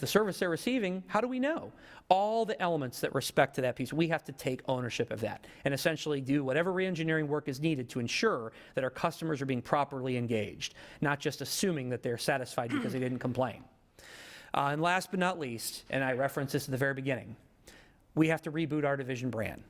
service they're receiving, how do we know? All the elements that respect to that piece, we have to take ownership of that and essentially do whatever re-engineering work is needed to ensure that our customers are being properly engaged, not just assuming that they're satisfied because they didn't complain. And last but not least, and I referenced this at the very beginning, we have to reboot our division brand.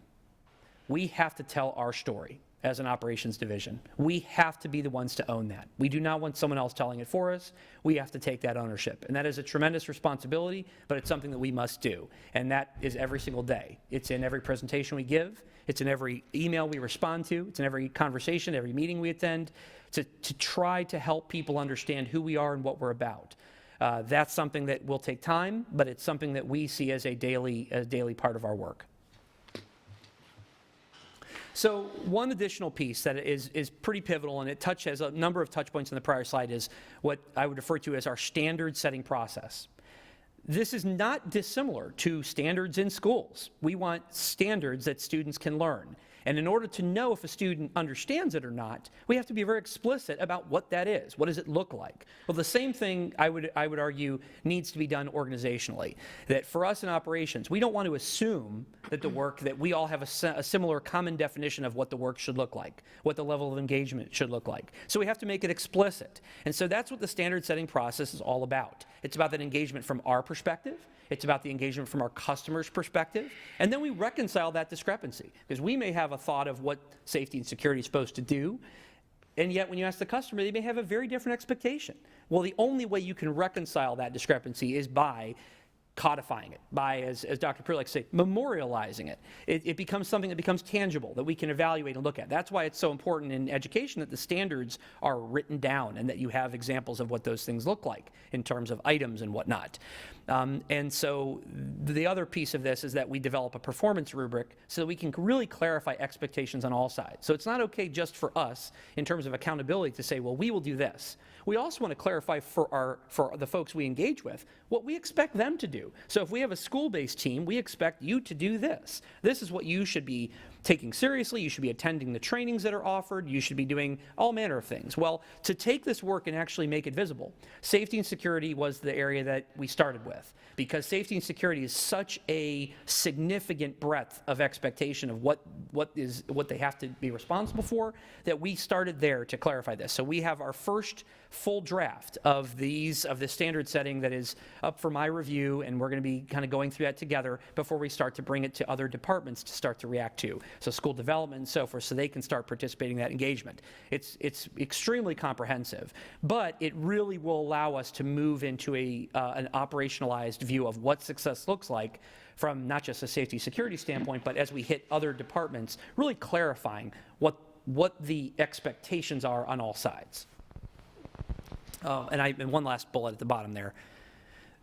We have to tell our story as an operations division. We have to be the ones to own that. We do not want someone else telling it for us. We have to take that ownership. And that is a tremendous responsibility, but it's something that we must do. And that is every single day. It's in every presentation we give. It's in every email we respond to. It's in every conversation, every meeting we attend, to try to help people understand who we are and what we're about. That's something that will take time, but it's something that we see as a daily part of our work. So one additional piece that is pretty pivotal, and it has a number of touch points in the prior slide, is what I would refer to as our standard setting process. This is not dissimilar to standards in schools. We want standards that students can learn. And in order to know if a student understands it or not, we have to be very explicit about what that is. What does it look like? Well, the same thing, I would argue, needs to be done organizationally. That for us in operations, we don't want to assume that the work, that we all have a similar common definition of what the work should look like, what the level of engagement should look like. So we have to make it explicit. And so that's what the standard setting process is all about. It's about that engagement from our perspective. It's about the engagement from our customer's perspective. And then we reconcile that discrepancy, because we may have a thought of what safety and security is supposed to do. And yet, when you ask the customer, they may have a very different expectation. Well, the only way you can reconcile that discrepancy is by codifying it, by, as Dr. Pruitt likes to say, memorializing it. It becomes something that becomes tangible, that we can evaluate and look at. That's why it's so important in education that the standards are written down and that you have examples of what those things look like in terms of items and whatnot. And so the other piece of this is that we develop a performance rubric so that we can really clarify expectations on all sides. So it's not okay just for us in terms of accountability to say, well, we will do this. We also want to clarify for the folks we engage with what we expect them to do. So if we have a school-based team, we expect you to do this. This is what you should be taking seriously. You should be attending the trainings that are offered. You should be doing all manner of things. Well, to take this work and actually make it visible, safety and security was the area that we started with, because safety and security is such a significant breadth of expectation of what they have to be responsible for, that we started there to clarify this. So we have our first full draft of this standard setting that is up for my review, and we're going to be kind of going through that together before we start to bring it to other departments to start to react to. So school development and so forth, so they can start participating in that engagement. It's extremely comprehensive, but it really will allow us to move into an operationalized view of what success looks like from not just a safety security standpoint, but as we hit other departments, really clarifying what the expectations are on all sides. And one last bullet at the bottom there.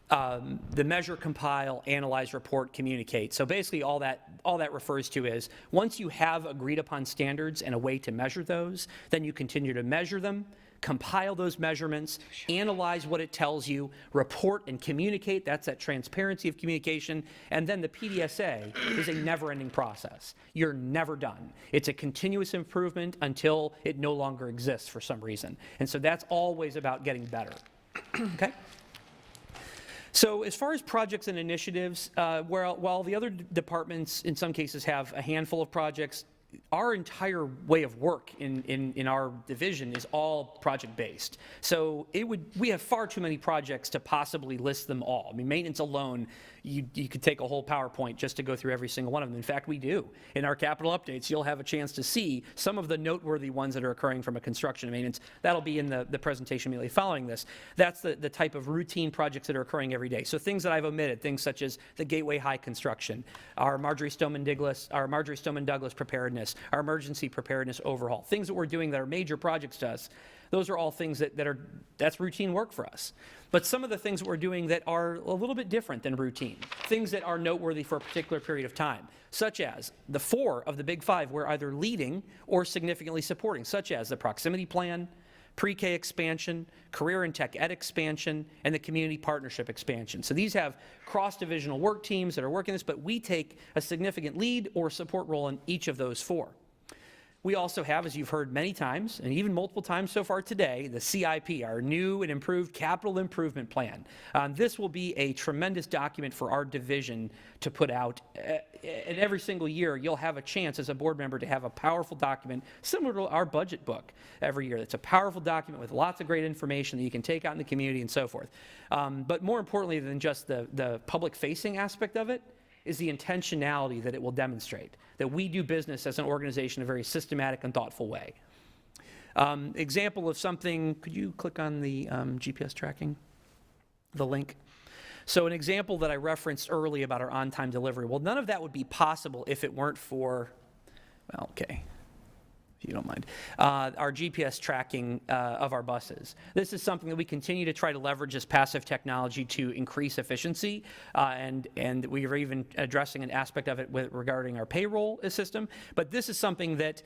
The measure, compile, analyze, report, communicate. So basically all that refers to is once you have agreed upon standards and a way to measure those, then you continue to measure them, compile those measurements, analyze what it tells you, report and communicate. That's that transparency of communication. And then the PDSA is a never-ending process. You're never done. It's a continuous improvement until it no longer exists for some reason. And so that's always about getting better. Okay? So as far as projects and initiatives, while the other departments in some cases have a handful of projects, our entire way of work in our division is all project-based. So we have far too many projects to possibly list them all. I mean, maintenance alone, you could take a whole PowerPoint just to go through every single one of them. In fact, we do. In our capital updates, you'll have a chance to see some of the noteworthy ones that are occurring from a construction and maintenance. That'll be in the presentation immediately following this. That's the type of routine projects that are occurring every day. So things that I've omitted, things such as the Gateway High construction, our Marjorie Stoneman Douglas preparedness, our emergency preparedness overhaul, things that we're doing that are major projects to us. Those are all things that's routine work for us. But some of the things that we're doing that are a little bit different than routine, things that are noteworthy for a particular period of time, such as the 4 of the big 5 we're either leading or significantly supporting, such as the proximity plan, pre-K expansion, career and tech ed expansion, and the community partnership expansion. So these have cross-divisional work teams that are working this, but we take a significant lead or support role in each of those 4. We also have, as you've heard many times, and even multiple times so far today, the CIP, our new and improved capital improvement plan. This will be a tremendous document for our division to put out. And every single year, you'll have a chance as a board member to have a powerful document similar to our budget book every year. It's a powerful document with lots of great information that you can take out in the community and so forth. But more importantly than just the public-facing aspect of it, is the intentionality that it will demonstrate, that we do business as an organization in a very systematic and thoughtful way. Example of something, could you click on the GPS tracking, the link? So an example that I referenced early about our on-time delivery, well, none of that would be possible if it weren't for, well, okay, if you don't mind, our GPS tracking of our buses. This is something that we continue to try to leverage as passive technology to increase efficiency, and we are even addressing an aspect of it regarding our payroll system. But this is something that,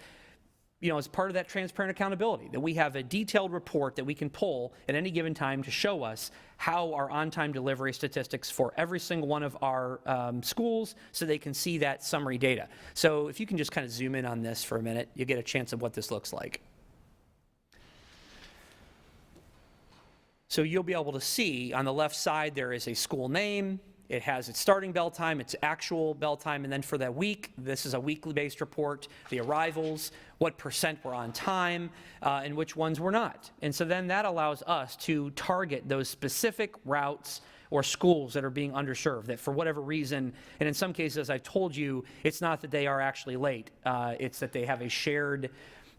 as part of that transparent accountability, that we have a detailed report that we can pull at any given time to show us how our on-time delivery statistics for every single one of our schools, so they can see that summary data. So if you can just kind of zoom in on this for a minute, you'll get a chance of what this looks like. So you'll be able to see on the left side there is a school name. It has its starting bell time, its actual bell time, and then for that week, this is a weekly-based report, the arrivals, what % were on time, and which ones were not. And so then that allows us to target those specific routes or schools that are being underserved, that for whatever reason, and in some cases, as I've told you, it's not that they are actually late, it's that they have a shared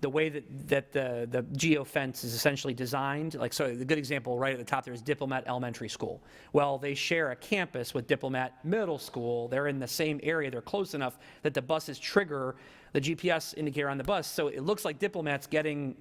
the way that the geofence is essentially designed, like, so the good example right at the top there is Diplomat Elementary School. Well, they share a campus with Diplomat Middle School. They're in the same area. They're close enough that the buses trigger the GPS indicator on the bus. So it looks like Diplomat's getting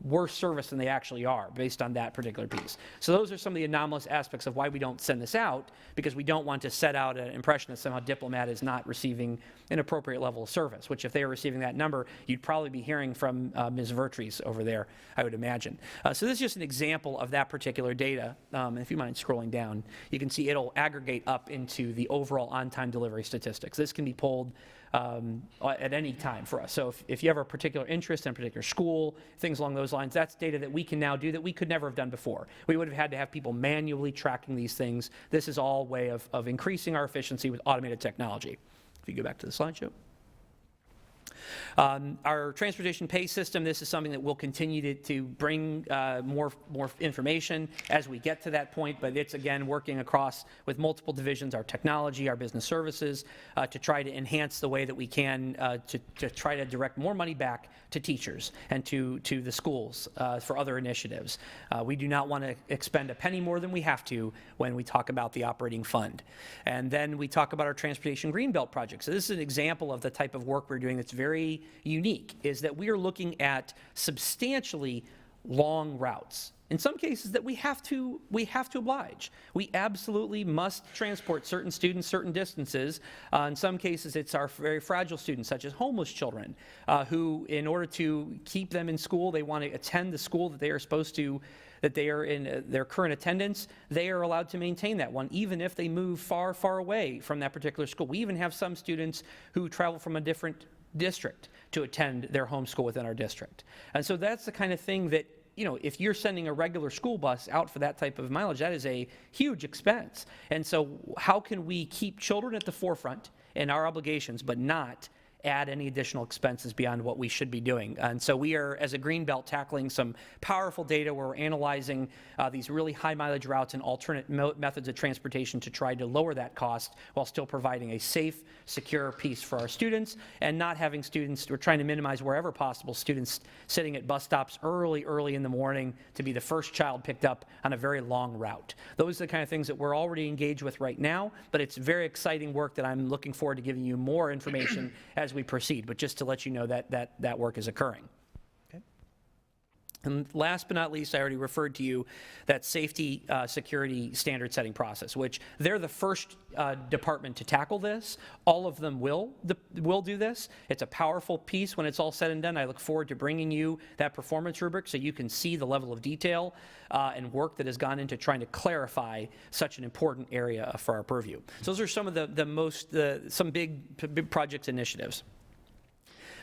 worse service than they actually are based on that particular piece. So those are some of the anomalous aspects of why we don't send this out, because we don't want to set out an impression that somehow Diplomat is not receiving an appropriate level of service, which if they are receiving that number, you'd probably be hearing from Ms. Vertrees over there, I would imagine. So this is just an example of that particular data. If you mind scrolling down, you can see it'll aggregate up into the overall on-time delivery statistics. This can be pulled at any time for us. So if you have a particular interest in a particular school, things along those lines, that's data that we can now do that we could never have done before. We would have had to have people manually tracking these things. This is all a way of increasing our efficiency with automated technology. If you go back to the slideshow. Our transportation pay system, this is something that we'll continue to bring more information as we get to that point, but it's, again, working across with multiple divisions, our technology, our business services, to try to enhance the way that we can to try to direct more money back to teachers and to the schools for other initiatives. We do not want to expend a penny more than we have to when we talk about the operating fund. And then we talk about our Transportation Greenbelt project. So this is an example of the type of work we're doing that's very unique, is that we are looking at substantially long routes. In some cases that we have to oblige. We absolutely must transport certain students certain distances. In some cases, it's our very fragile students, such as homeless children, who, in order to keep them in school, they want to attend the school that they are supposed to, that they are in their current attendance, they are allowed to maintain that one, even if they move far, far away from that particular school. We even have some students who travel from a different district to attend their home school within our district. And so that's the kind of thing that, if you're sending a regular school bus out for that type of mileage, that is a huge expense. And so how can we keep children at the forefront in our obligations, but not add any additional expenses beyond what we should be doing? And so we are, as a Greenbelt, tackling some powerful data where we're analyzing these really high mileage routes and alternate methods of transportation to try to lower that cost while still providing a safe, secure piece for our students, and not having students, we're trying to minimize wherever possible students sitting at bus stops early in the morning to be the first child picked up on a very long route. Those are the kind of things that we're already engaged with right now, but it's very exciting work that I'm looking forward to giving you more information as we proceed, but just to let you know that work is occurring. Okay. And last but not least, I already referred to you that safety security standard setting process, which they're the first department to tackle this. All of them will do this. It's a powerful piece when it's all said and done. I look forward to bringing you that performance rubric so you can see the level of detail and work that has gone into trying to clarify such an important area for our purview. So those are some of some big projects initiatives.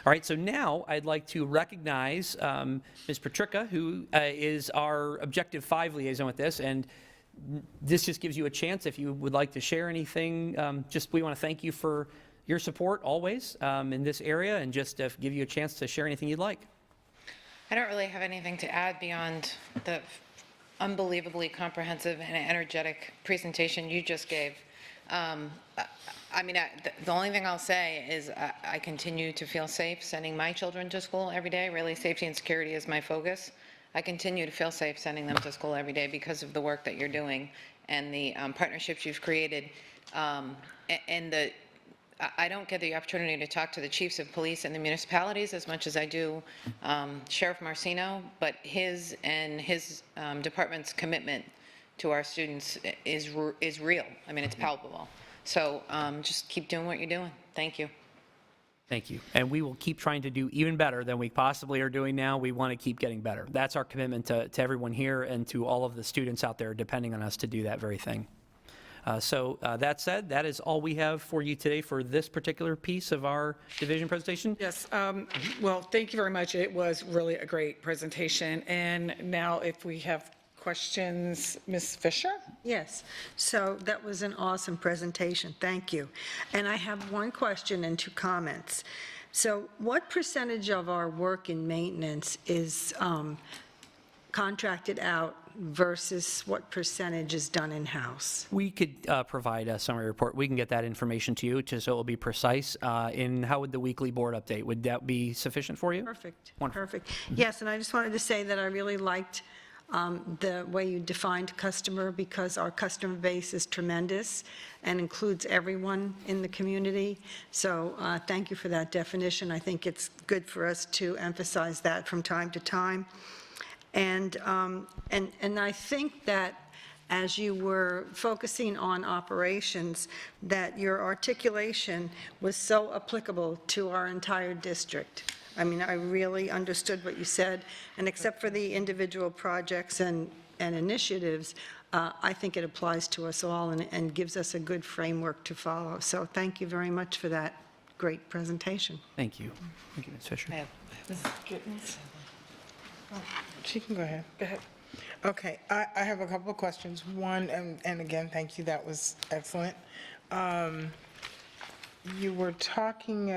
All right, so now I'd like to recognize Ms. Petricka, who is our Objective 5 liaison with this, and this just gives you a chance if you would like to share anything. We want to thank you for your support always in this area, and just give you a chance to share anything you'd like. I don't really have anything to add beyond the unbelievably comprehensive and energetic presentation you just gave. The only thing I'll say is I continue to feel safe sending my children to school every day. Really, safety and security is my focus. I continue to feel safe sending them to school every day because of the work that you're doing and the partnerships you've created. I don't get the opportunity to talk to the chiefs of police and the municipalities as much as I do Sheriff Marcino, but his department's commitment to our students is real. I mean, it's palpable. So just keep doing what you're doing. Thank you. Thank you. And we will keep trying to do even better than we possibly are doing now. We want to keep getting better. That's our commitment to everyone here and to all of the students out there depending on us to do that very thing. That said, that is all we have for you today for this particular piece of our division presentation. Yes, well, thank you very much. It was really a great presentation. And now if we have questions, Ms. Fisher? Yes, so that was an awesome presentation, thank you. And I have one question and two comments. So what percentage of our work in maintenance is contracted out versus what percentage is done in-house? We could provide a summary report. We can get that information to you, just so it will be precise. And how would the weekly board update, would that be sufficient for you? Perfect, Wonderful. perfect. Yes, and I just wanted to say that I really liked the way you defined customer, because our customer base is tremendous and includes everyone in the community. So thank you for that definition. I think it's good for us to emphasize that from time to time. And I think that as you were focusing on operations, that your articulation was so applicable to our entire district. I mean, I really understood what you said, and except for the individual projects and initiatives, I think it applies to us all and gives us a good framework to follow. So thank you very much for that great presentation. Thank you. Thank you, Ms. Fisher. I have She can go ahead. Go ahead. Okay, I have a couple of questions. One, and again, thank you, that was excellent. You were talking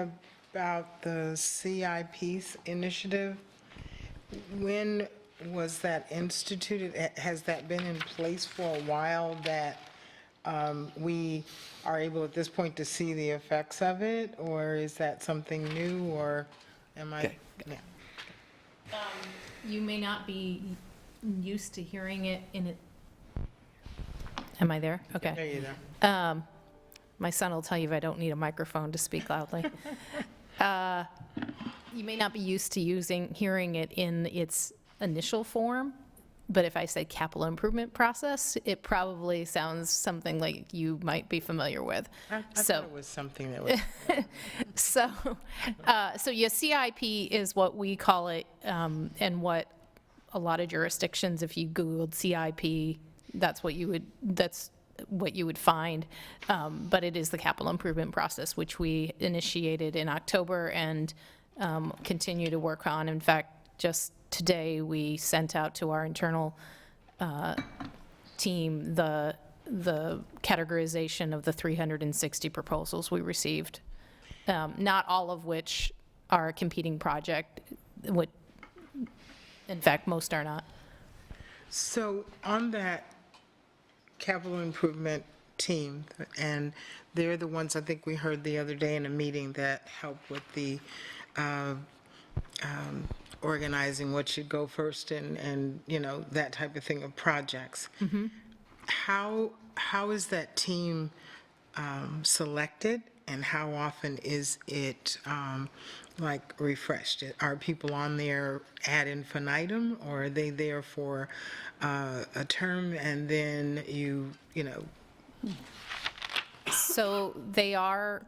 about the CIP initiative. When was that instituted? Has that been in place for a while, that we are able at this point to see the effects of it? Or is that something new, or am I? Okay. Yeah. You may not be used to hearing it in it. Am I there? Okay. There you go. My son will tell you if I don't need a microphone to speak loudly. You may not be used to hearing it in its initial form, but if I say capital improvement process, it probably sounds something like you might be familiar with. I thought it was something that was. So your CIP is what we call it, and what a lot of jurisdictions, if you Googled CIP, that's what you would find. But it is the capital improvement process, which we initiated in October and continue to work on. In fact, just today, we sent out to our internal team the categorization of the 360 proposals we received, not all of which are a competing project. In fact, most are not. So on that capital improvement team, and they're the ones I think we heard the other day in a meeting that help with the organizing what should go first and you know, that type of thing of projects. How is that team selected, and how often is it like refreshed? Are people on there ad infinitum, or are they there for a term and then you know? So they are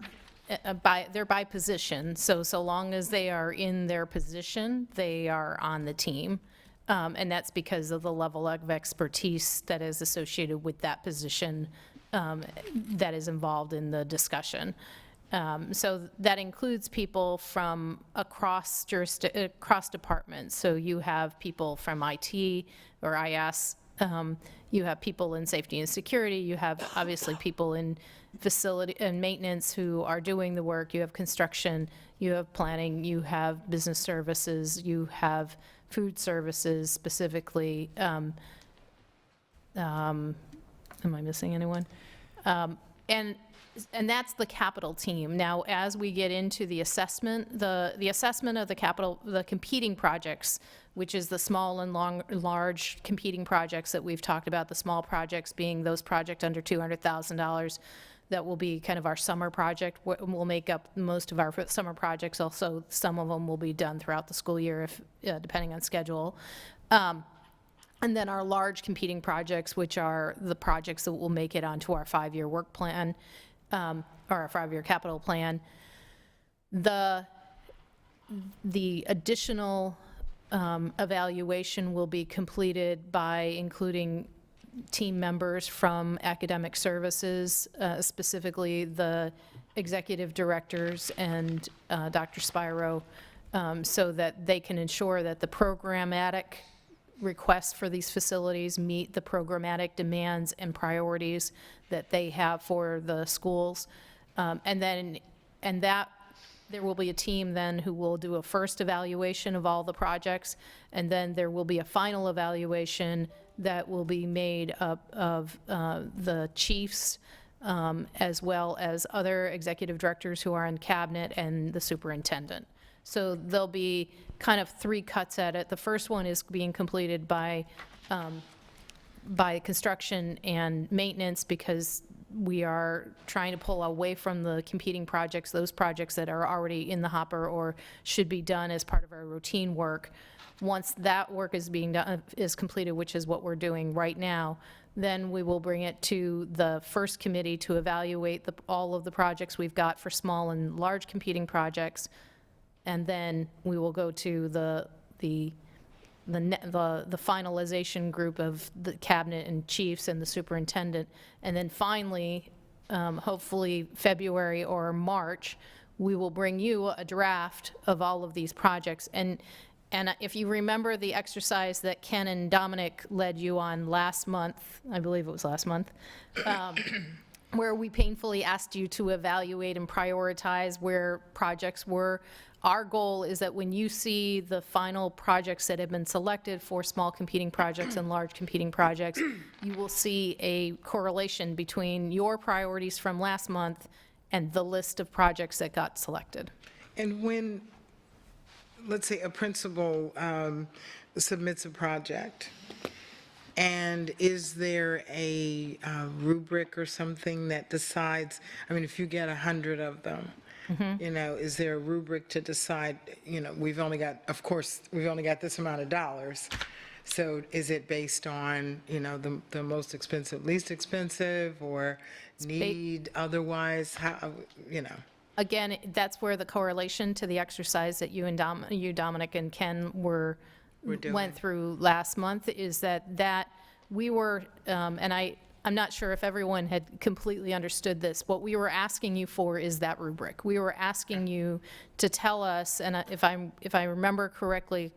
they're by position. So long as they are in their position, they are on the team. And that's because of the level of expertise that is associated with that position that is involved in the discussion. So that includes people from across departments. So you have people from IT or IS, you have people in safety and security, you have obviously people in facility and maintenance who are doing the work, you have construction, you have planning, you have business services, you have food services specifically. Am I missing anyone? And that's the capital team. Now, as we get into the assessment, the assessment of the competing projects, which is the small and large competing projects that we've talked about, the small projects being those projects under $200,000, that will be kind of our summer project. We'll make up most of our summer projects. Also, some of them will be done throughout the school year, if depending on schedule. And then our large competing projects, which are the projects that will make it onto our 5-year work plan, or our 5-year capital plan. The additional evaluation will be completed by including team members from academic services, specifically the executive directors and Dr. Spiro, so that they can ensure that the programmatic requests for these facilities meet the programmatic demands and priorities that they have for the schools. And that there will be a team then who will do a first evaluation of all the projects, and then there will be a final evaluation that will be made up of the chiefs, as well as other executive directors who are in cabinet and the superintendent. So there'll be kind of 3 cuts at it. The first one is being completed by construction and maintenance, because we are trying to pull away from the competing projects, those projects that are already in the hopper or should be done as part of our routine work. Once that work is being done, is completed, which is what we're doing right now, then we will bring it to the first committee to evaluate all of the projects we've got for small and large competing projects. And then we will go to the finalization group of the cabinet and chiefs and the superintendent. And then finally, hopefully February or March, we will bring you a draft of all of these projects. And if you remember the exercise that Ken and Dominic led you on last month, I believe it was last month, where we painfully asked you to evaluate and prioritize where projects were. Our goal is that when you see the final projects that have been selected for small competing projects and large competing projects, you will see a correlation between your priorities from last month and the list of projects that got selected. And when, let's say, a principal submits a project, and is there a rubric or something that decides, I mean, if you get 100 of them, you know, is there a rubric to decide, you know, we've only got this amount of dollars. So is it based on, you know, the most expensive, least expensive, or need otherwise, how, you know? Again, that's where the correlation to the exercise that you, Dominic, and Ken went through last month is that we were, and I'm not sure if everyone had completely understood this. What we were asking you for is that rubric. We were asking you to tell us, and if I remember correctly,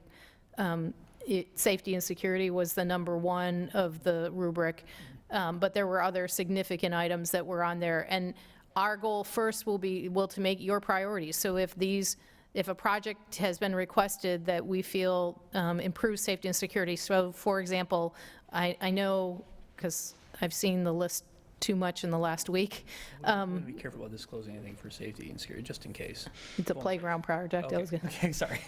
safety and security was the number 1 of the rubric, but there were other significant items that were on there. And our goal first will be to make your priorities. So if a project has been requested that we feel improves safety and security, so for example, I know, because I've seen the list too much in the last week. Be careful about disclosing anything for safety and security, just in case. It's a playground project. Okay, sorry.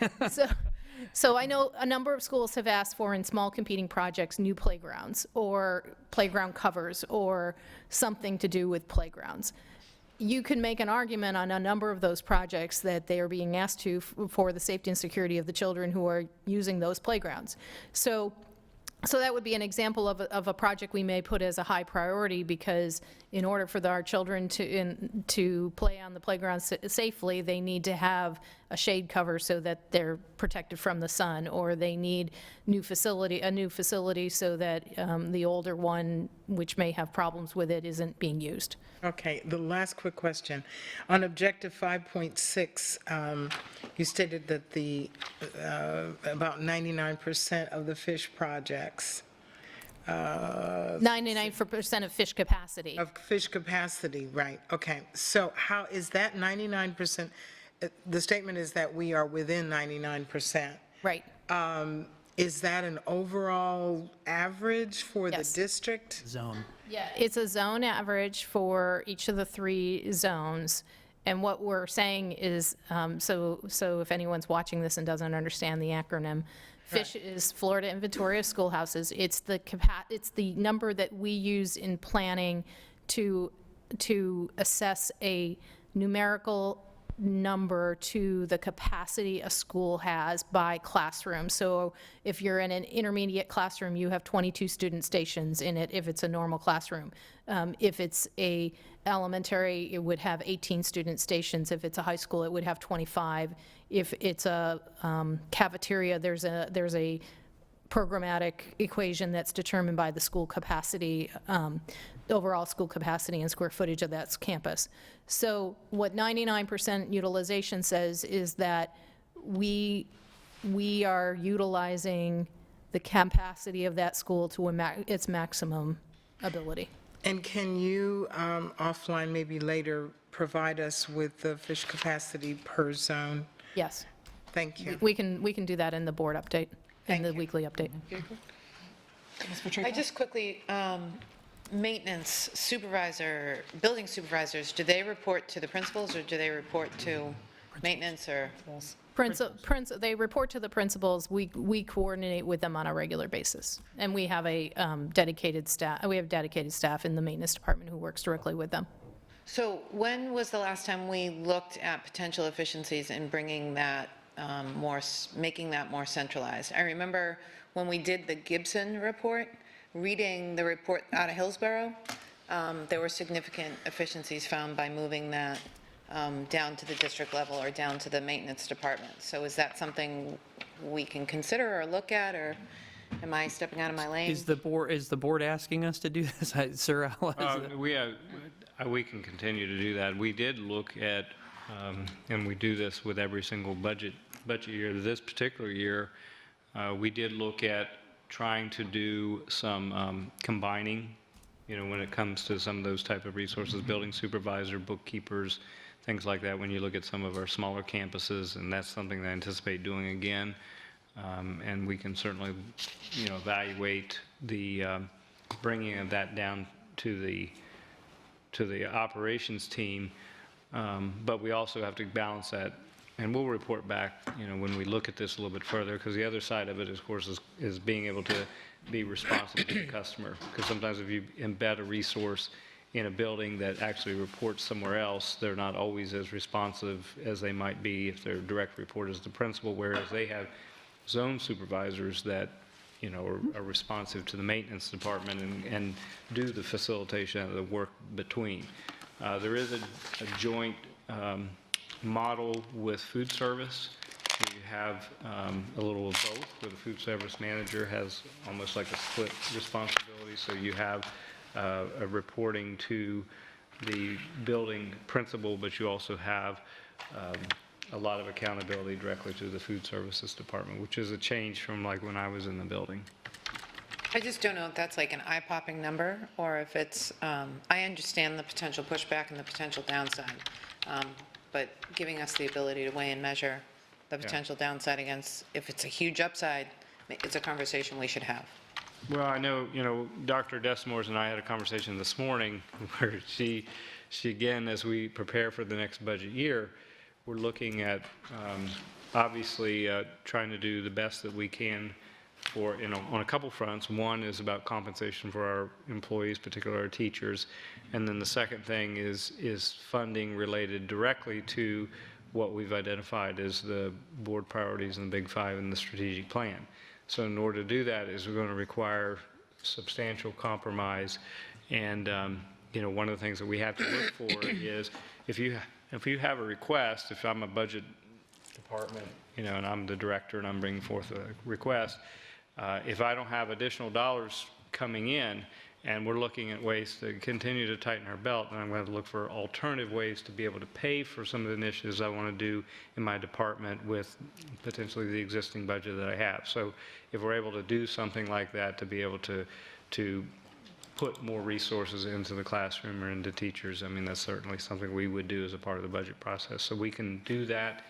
So I know a number of schools have asked for, in small competing projects, new playgrounds or playground covers or something to do with playgrounds. You can make an argument on a number of those projects that they are being asked to for the safety and security of the children who are using those playgrounds. So that would be an example of a project we may put as a high priority, because in order for our children to play on the playground safely, they need to have a shade cover so that they're protected from the sun, or they need a new facility so that the older one, which may have problems with it, isn't being used. Okay, the last quick question. On objective 5.6, you stated that about 99% of the fish projects. 99% of fish capacity. Of fish capacity, right, okay. So how is that 99%? The statement is that we are within 99%. Right. Is that an overall average for the Yes. district? Zone. Yeah, it's a zone average for each of the 3 zones. And what we're saying is, so if anyone's watching this and doesn't understand the acronym, FISH is Florida Inventory of Schoolhouses. It's the number that we use in planning to assess a numerical number to the capacity a school has by classroom. So if you're in an intermediate classroom, you have 22 student stations in it if it's a normal classroom. If it's a elementary, it would have 18 student stations. If it's a high school, it would have 25. If it's a cafeteria, there's a programmatic equation that's determined by the school capacity, overall school capacity and square footage of that campus. So what 99% utilization says is that we are utilizing the capacity of that school to its maximum ability. And can you, offline, maybe later, provide us with the fish capacity per zone? Yes. Thank you. We can do that in the board update, in the weekly update. Ms. Patrica? I just quickly, maintenance supervisor, building supervisors, do they report to the principals or do they report to maintenance or? They report to the principals. We coordinate with them on a regular basis. And we have a dedicated staff in the maintenance department who works directly with them. So when was the last time we looked at potential efficiencies in bringing that making that more centralized? I remember when we did the Gibson report, reading the report out of Hillsborough, there were significant efficiencies found by moving that down to the district level or down to the maintenance department. So is that something we can consider or look at, or am I stepping out of my lane? Is the board asking us to do this? Sir, We can continue to do that. We did look at, and we do this with every single budget year. This particular year, we did look at trying to do some combining, when it comes to some of those type of resources, building supervisor, bookkeepers, things like that, when you look at some of our smaller campuses, and that's something that I anticipate doing again. And we can certainly, evaluate the bringing of that down to the operations team. But we also have to balance that, and we'll report back, when we look at this a little bit further, because the other side of it, of course, is being able to be responsive to the customer. Because sometimes if you embed a resource in a building that actually reports somewhere else, they're not always as responsive as they might be if their direct report is the principal, whereas they have zone supervisors that are responsive to the maintenance department and do the facilitation of the work between. There is a joint model with food service. You have a little of both, where the food service manager has almost like a split responsibility. So you have a reporting to the building principal, but you also have a lot of accountability directly to the food services department, which is a change from like when I was in the building. I just don't know if that's like an eye-popping number, or if it's, I understand the potential pushback and the potential downside, but giving us the ability to weigh and measure the potential downside against, if it's a huge upside, it's a conversation we should have. Well, I know, Dr. Desmores and I had a conversation this morning where she again, as we prepare for the next budget year, we're looking at, obviously, trying to do the best that we can for, on a couple fronts. One is about compensation for our employees, particularly our teachers. And then the second thing is funding related directly to what we've identified as the board priorities and the Big Five and the strategic plan. So in order to do that is we're going to require substantial compromise. And, one of the things that we have to look for is if you have a request, if I'm a budget department, and I'm the director and I'm bringing forth a request, if I don't have additional dollars coming in and we're looking at ways to continue to tighten our belt, then I'm going to look for alternative ways to be able to pay for some of the initiatives I want to do in my department with potentially the existing budget that I have. So if we're able to do something like that, to be able to put more resources into the classroom or into teachers, I mean, that's certainly something we would do as a part of the budget process. So we can do that.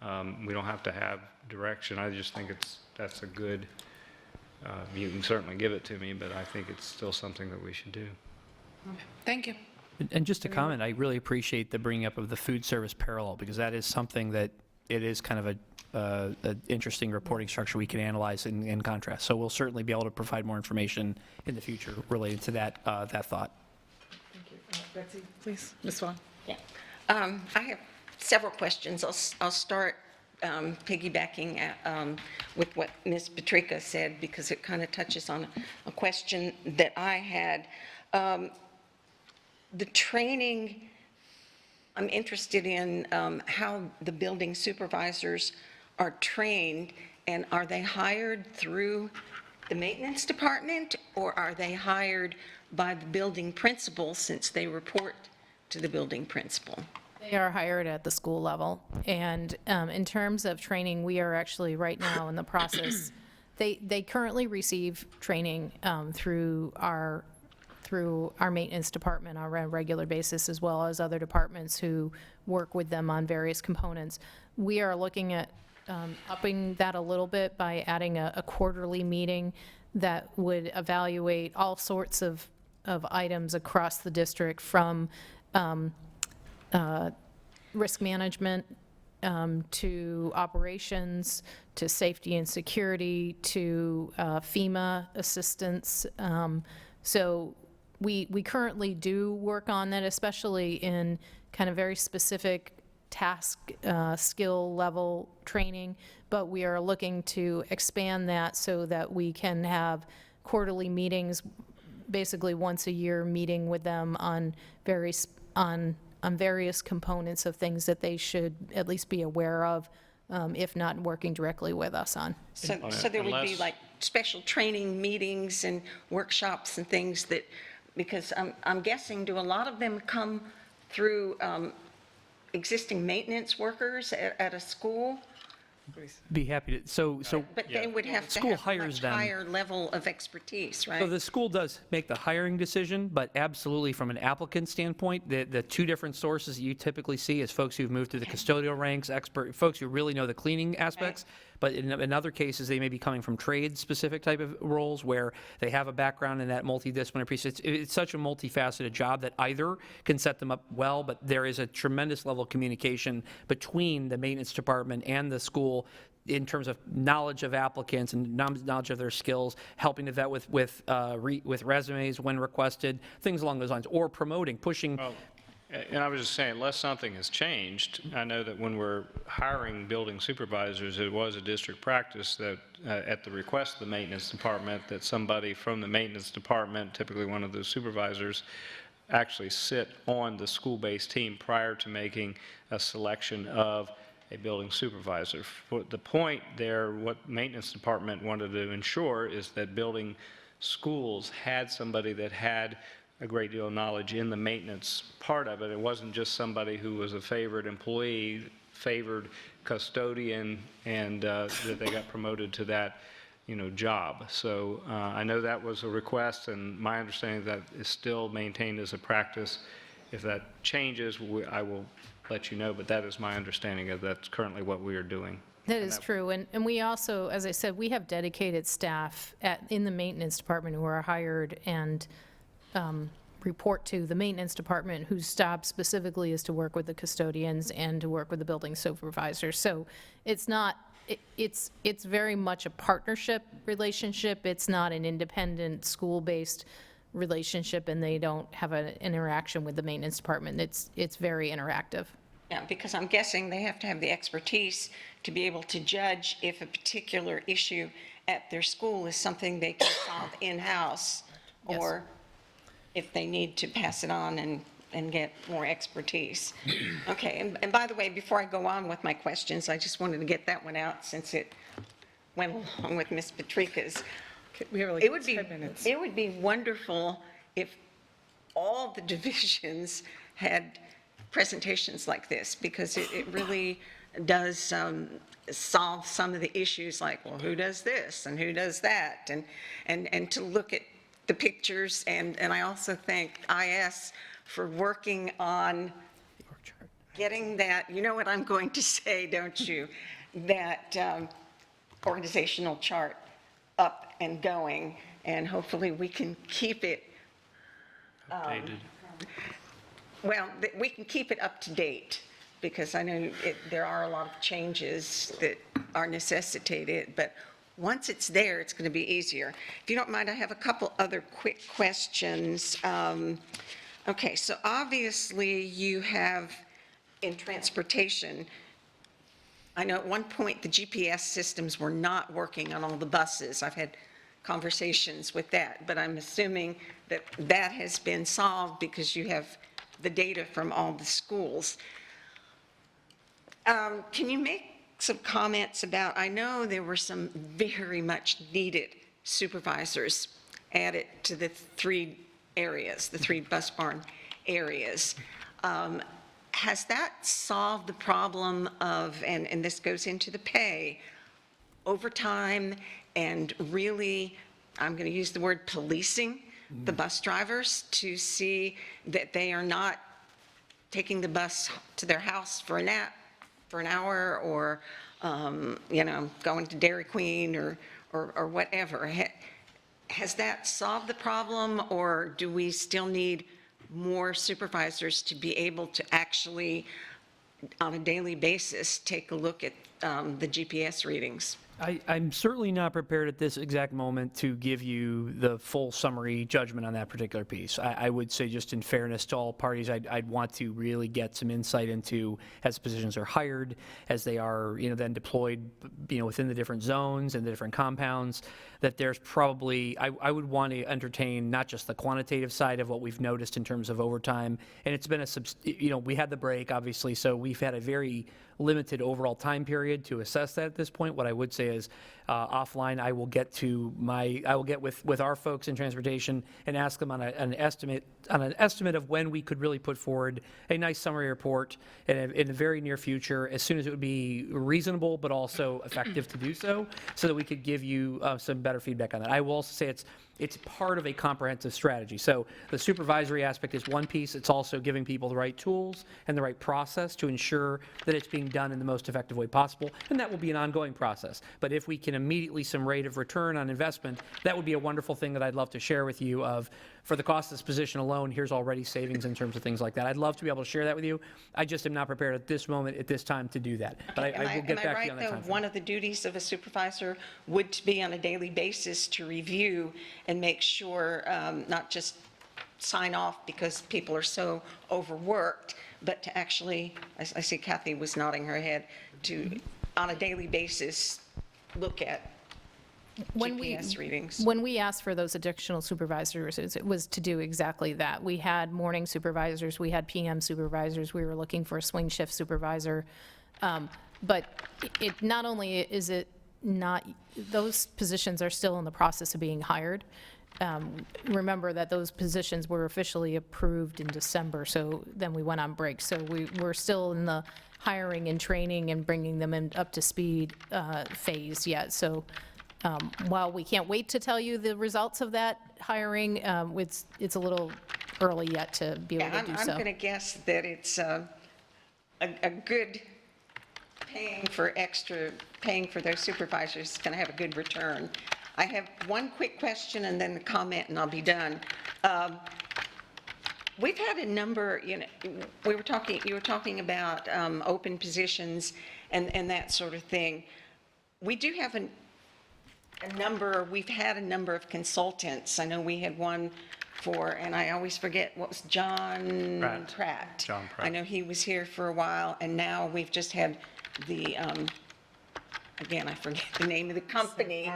We don't have to have direction. I just think that's a good, you can certainly give it to me, but I think it's still something that we should do. Thank you. And just to comment, I really appreciate the bringing up of the food service parallel, because that is something that it is kind of an interesting reporting structure we can analyze in contrast. So we'll certainly be able to provide more information in the future related to that thought. Thank you. Betsy, please. Ms. Swan? Yeah. I have several questions. I'll start piggybacking with what Ms. Patrica said, because it kind of touches on a question that I had. The training, I'm interested in how the building supervisors are trained, and are they hired through the maintenance department, or are they hired by the building principal since they report to the building principal? They are hired at the school level. And in terms of training, we are actually right now in the process. They currently receive training through our maintenance department on a regular basis, as well as other departments who work with them on various components. We are looking at upping that a little bit by adding a quarterly meeting that would evaluate all sorts of items across the district, from risk management to operations, to safety and security, to FEMA assistance. So we currently do work on that, especially in kind of very specific task skill level training, but we are looking to expand that so that we can have quarterly meetings, basically once a year, meeting with them on various components of things that they should at least be aware of, if not working directly with us on. So there would be Unless- like special training meetings and workshops and things that, because I'm guessing, do a lot of them come through existing maintenance workers at a school? Be happy to, so. But they would have to School have hires much them. higher level of expertise, right? So the school does make the hiring decision, but absolutely from an applicant standpoint, the two different sources that you typically see is folks who've moved through the custodial ranks, expert, folks who really know the cleaning aspects. But in other cases, they may be coming from trade-specific type of roles where they have a background in that multidisciplinary piece. It's such a multifaceted job that either can set them up well, but there is a tremendous level of communication between the maintenance department and the school in terms of knowledge of applicants and knowledge of their skills, helping to vet with resumes when requested, things along those lines, or promoting, pushing. And I was just saying, unless something has changed, I know that when we're hiring building supervisors, it was a district practice that, at the request of the maintenance department, that somebody from the maintenance department, typically one of those supervisors, actually sit on the school-based team prior to making a selection of a building supervisor. For the point there, what maintenance department wanted to ensure is that building schools had somebody that had a great deal of knowledge in the maintenance part of it. It wasn't just somebody who was a favored employee, favored custodian, and that they got promoted to that, job. So I know that was a request, and my understanding that is still maintained as a practice. If that changes, I will let you know, but that is my understanding of that's currently what we are doing. That is true, and we also, as I said, we have dedicated staff in the maintenance department who are hired and report to the maintenance department, whose job specifically is to work with the custodians and to work with the building supervisors. So it's not, it's very much a partnership relationship. It's not an independent school-based relationship, and they don't have an interaction with the maintenance department. It's very interactive. Yeah, because I'm guessing they have to have the expertise to be able to judge if a particular issue at their school is something they can solve in-house, Yes. or if they need to pass it on and get more expertise. Okay, and by the way, before I go on with my questions, I just wanted to get that one out since it went along with Ms. Patrica's. We have like It would be, 10 minutes. it would be wonderful if all the divisions had presentations like this, because it really does solve some of the issues, like, well, who does this and who does that, and to look at the pictures. And I also thank IS for working on getting that, you know what I'm going to say, don't you? That organizational chart up and going, and hopefully we can keep it, Updated. well, we can keep it up to date, because I know there are a lot of changes that are necessitated, but once it's there, it's going to be easier. If you don't mind, I have a couple other quick questions. Okay, so obviously you have, in transportation, I know at one point the GPS systems were not working on all the buses. I've had conversations with that, but I'm assuming that that has been solved because you have the data from all the schools. Can you make some comments about, I know there were some very much needed supervisors added to the three areas, the three bus barn areas. Has that solved the problem of, and this goes into the pay, overtime, and really, I'm going to use the word policing the bus drivers to see that they are not taking the bus to their house for a nap for an hour, or, you know, going to Dairy Queen or whatever. Has that solved the problem, or do we still need more supervisors to be able to actually, on a daily basis, take a look at the GPS readings? I'm certainly not prepared at this exact moment to give you the full summary judgment on that particular piece. I would say, just in fairness to all parties, I'd want to really get some insight into, as positions are hired, as they are, you know, then deployed, you know, within the different zones and the different compounds, that there's probably, I would want to entertain not just the quantitative side of what we've noticed in terms of overtime, and it's been you know, we had the break, obviously, so we've had a very limited overall time period to assess that at this point. What I would say is, offline, I will get with our folks in transportation and ask them on an estimate of when we could really put forward a nice summary report in the very near future, as soon as it would be reasonable but also effective to do so that we could give you some better feedback on that. I will also say it's part of a comprehensive strategy. So the supervisory aspect is one piece. It's also giving people the right tools and the right process to ensure that it's being done in the most effective way possible, and that will be an ongoing process. But if we can immediately some rate of return on investment, that would be a wonderful thing that I'd love to share with you of, for the cost of this position alone, here's already savings in terms of things like that. I'd love to be able to share that with you. I just am not prepared at this moment, at this time, to do that. But I will get back to you on that Am I right, time though, one of the duties of a supervisor would to be on a daily basis to review and make sure, not just sign off because people are so overworked, but to actually, I see Kathy was nodding her head, to, on a daily basis, look at GPS readings? When we asked for those additional supervisors, it was to do exactly that. We had morning supervisors, we had PM supervisors, we were looking for a swing shift supervisor. But it not only is it not, those positions are still in the process of being hired. Remember that those positions were officially approved in December, so then we went on break. So we're still in the hiring and training and bringing them up to speed phase yet. So while we can't wait to tell you the results of that hiring, it's a little early yet to be able to do so. I'm going to guess that it's a good paying for those supervisors is going to have a good return. I have one quick question and then a comment, and I'll be done. We've had a number, you know, you were talking about open positions and that sort of thing. We do have we've had a number of consultants. I know we had one for, and I always forget, what was John Pratt. John Pratt. I know he was here for a while, and now we've just had the, again, I forget the name of the company.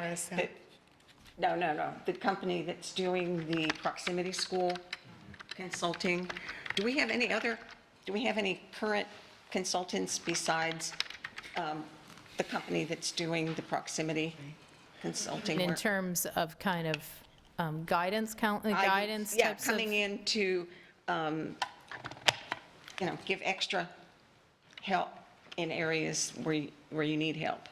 No, the company that's doing the proximity school consulting. Do we have any current consultants besides the company that's doing the proximity consulting In work? terms of kind of guidance types Yeah, of. coming in to, give extra help in areas where you need help.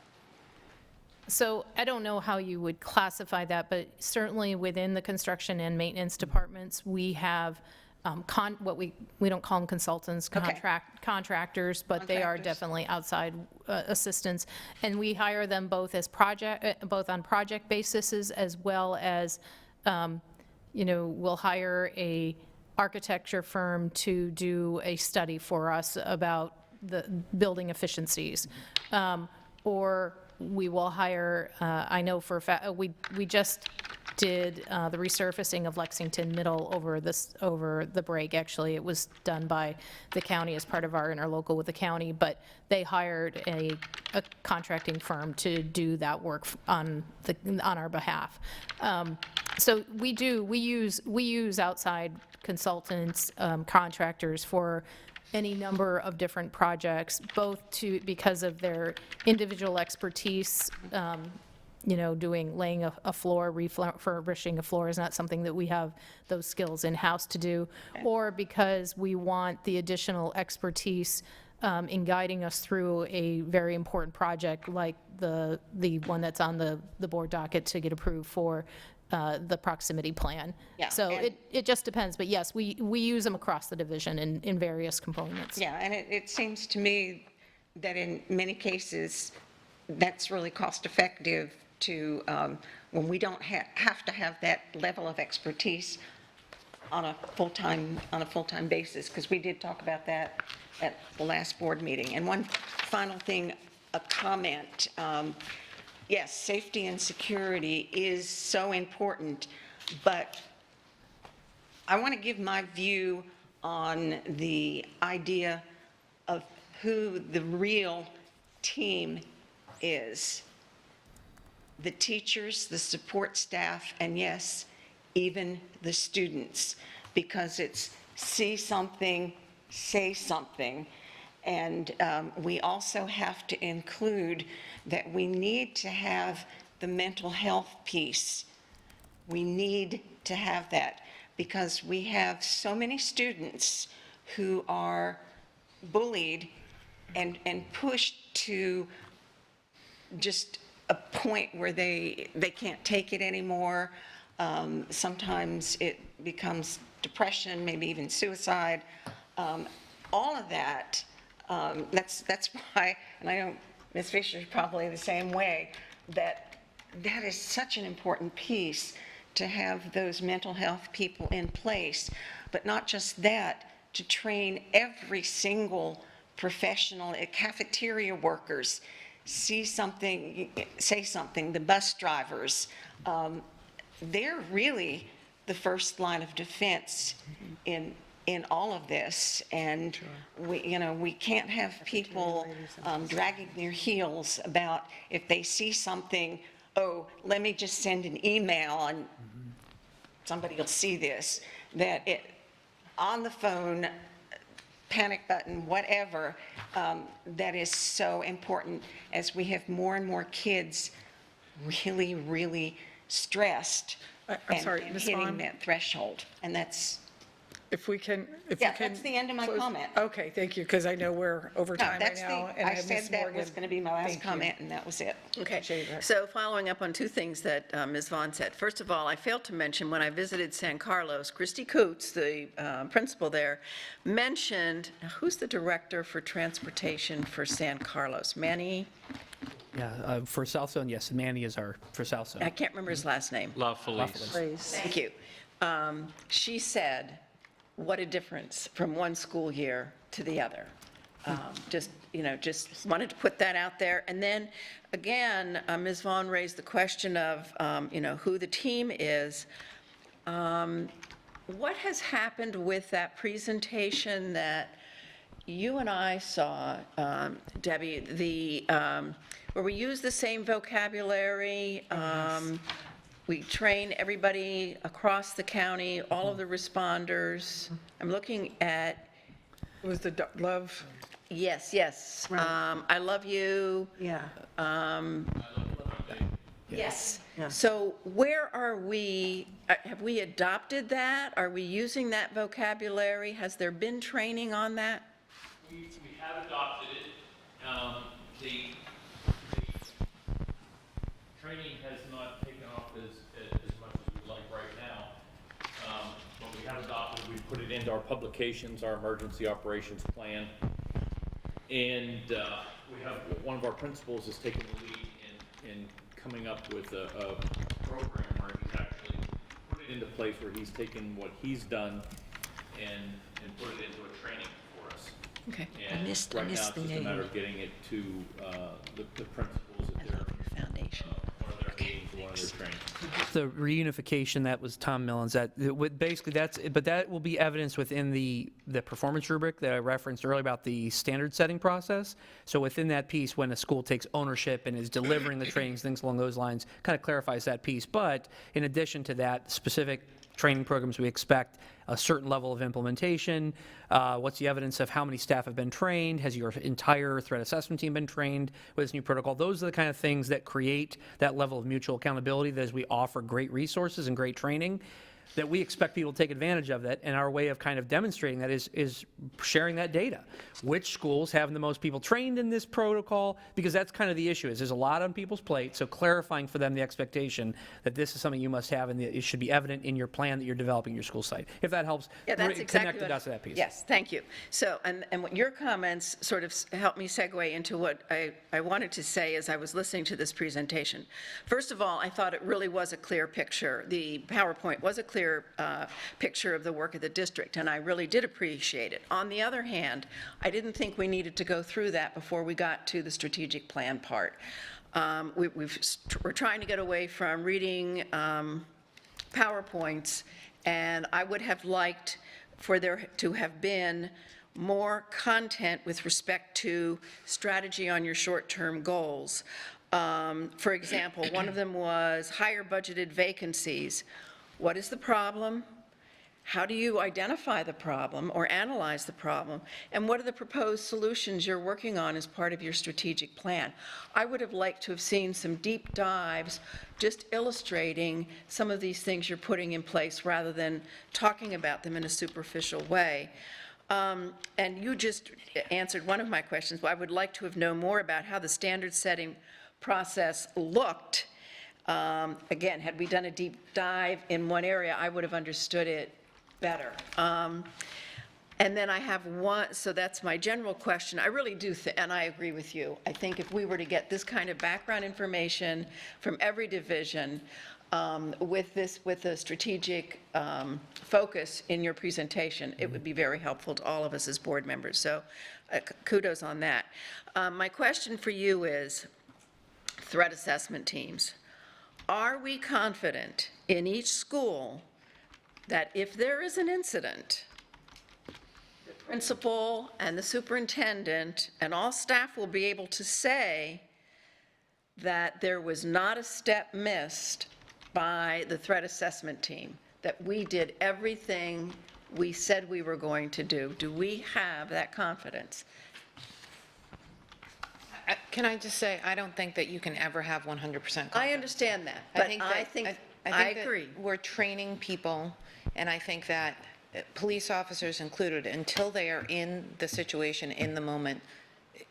So I don't know how you would classify that, but certainly within the construction and maintenance departments, we have what we don't call them consultants, contractors, but they are definitely outside assistants. And we hire them both as both on project basis as well as, we'll hire a architecture firm to do a study for us about the building efficiencies. Or we will hire, I know for a fact, we just did the resurfacing of Lexington Middle over the break. Actually, it was done by the county as part of our interlocal with the county, but they hired a contracting firm to do that work on our behalf. So we use outside consultants, contractors for any number of different projects, both because of their individual expertise. Laying a floor, refurbishing a floor is not something that we have those skills in-house to do, or because we want the additional expertise in guiding us through a very important project like the one that's on the board docket to get approved for the proximity plan. Yeah, So and- it just depends, but yes, we use them across the division in various components. Yeah, and it seems to me that in many cases, that's really cost-effective to, when we don't have to have that level of expertise on a full-time basis, because we did talk about that at the last board meeting. And one final thing, a comment. Yes, safety and security is so important, but I want to give my view on the idea of who the real team is. The teachers, the support staff, and yes, even the students, because it's see something, say something. And we also have to include that we need to have the mental health piece. We need to have that because we have so many students who are bullied and pushed to just a point where they can't take it anymore. Sometimes it becomes depression, maybe even suicide. All of that, that's why, and I know Ms. Fisher's probably the same way, that is such an important piece to have those mental health people in place. But not just that, to train every single professional, cafeteria workers, see something, say something, the bus drivers, they're really the first line of defense in all of this. And we can't have people dragging their heels about if they see something, oh, let me just send an email and somebody will see this, that it, on the phone, panic button, whatever, that is so important as we have more and more kids really, really stressed I'm sorry, and Ms. hitting Vaughn? that threshold. And that's, If we can. yeah, that's the end of my comment. Okay, thank you, because I know we're over No, time right that's now. the, and I have said Ms. that was Morgan. going to be my last Thank you. comment, and that was it. Okay, Appreciate that. so following up on two things that Ms. Vaughn said. First of all, I failed to mention when I visited San Carlos, Christy Coots, the principal there, mentioned, now, who's the director for transportation for San Carlos? Manny? Yeah, for South Zone, yes, Manny is our, for South Zone. I can't remember his last name. La Felice. Thank you. She said, what a difference from one school year to the other. Just wanted to put that out there. And then, again, Ms. Vaughn raised the question of, who the team is. What has happened with that presentation that you and I saw, Debbie, where we use the same vocabulary, we train everybody across the county, all of the responders. I'm looking at, It was the love, yes, I love you. Yeah. Yes. Yeah. So where are we, have we adopted that? Are we using that vocabulary? Has there been training on that? We have adopted it. The training has not taken off as much as we'd like right now. But we have adopted, we put it into our publications, our emergency operations plan. And we have, one of our principals has taken the lead in coming up with a program where he's actually put it into place where he's taken what he's done and put it into a training for us. Okay. And right now, it's just a matter of getting it to the principals at their Foundation. one of their meetings, one of their trainings. The reunification, that was Tom Millens, basically but that will be evidenced within the performance rubric that I referenced earlier about the standard setting process. So within that piece, when a school takes ownership and is delivering the trainings, things along those lines, kind of clarifies that piece. But in addition to that, specific training programs, we expect a certain level of implementation. What's the evidence of how many staff have been trained? Has your entire threat assessment team been trained with this new protocol? Those are the kind of things that create that level of mutual accountability that as we offer great resources and great training, that we expect people to take advantage of that, and our way of kind of demonstrating that is sharing that data. Which schools have the most people trained in this protocol? Because that's kind of the issue, is there's a lot on people's plate, so clarifying for them the expectation that this is something you must have and that it should be evident in your plan that you're developing your school site. If that helps, Yeah, that's connect exactly the what. dots to that piece. Yes, thank you. So, and what your comments sort of helped me segue into what I wanted to say as I was listening to this presentation. First of all, I thought it really was a clear picture. The PowerPoint was a clear picture of the work of the district, and I really did appreciate it. On the other hand, I didn't think we needed to go through that before we got to the strategic plan part. We're trying to get away from reading PowerPoints, and I would have liked for there to have been more content with respect to strategy on your short-term goals. For example, one of them was higher budgeted vacancies. What is the problem? How do you identify the problem or analyze the problem? And what are the proposed solutions you're working on as part of your strategic plan? I would have liked to have seen some deep dives just illustrating some of these things you're putting in place rather than talking about them in a superficial way. And you just answered one of my questions. I would like to have known more about how the standard setting process looked. Again, had we done a deep dive in one area, I would have understood it better. And then I have one, so that's my general question. I really do, and I agree with you. I think if we were to get this kind of background information from every division with a strategic focus in your presentation, it would be very helpful to all of us as board members. So kudos on that. My question for you is threat assessment teams. Are we confident in each school that if there is an incident, the principal and the superintendent and all staff will be able to say that there was not a step missed by the threat assessment team, that we did everything we said we were going to do? Do we have that confidence? Can I just say, I don't think that you can ever have 100% confidence. I understand that, but I think I agree. That we're training people, and I think that police officers included, until they are in the situation, in the moment,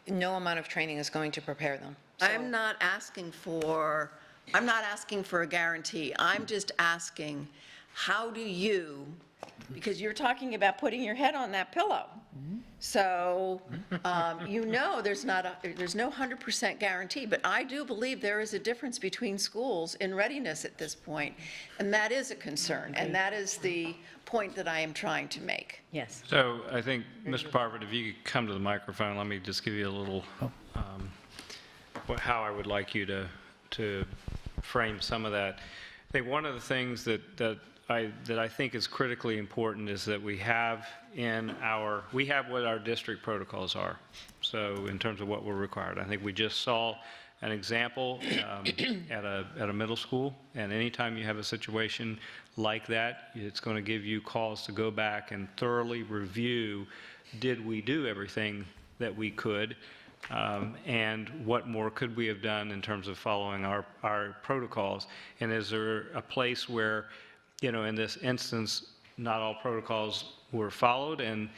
no amount of training is going to prepare them. So- I'm not asking for a guarantee. I'm just asking, how do you, because you're talking about putting your head on that pillow. So, you know, there's no 100% guarantee, but I do believe there is a difference between schools in readiness at this point, and that is a concern, and that is the point that I am trying to make. Yes. So I think, Mr. Parford, if you could come to the microphone, let me just give you a little, how I would like you to frame some of that. I think one of the things that I think is critically important is that we have what our district protocols are. So in terms of what we're required, I think we just saw an example at a middle school, and anytime you have a situation like that, it's going to give you cause to go back and thoroughly review, did we do everything that we could, and what more could we have done in terms of following our protocols, and is there a place where, you know, in this instance, not all protocols were followed, and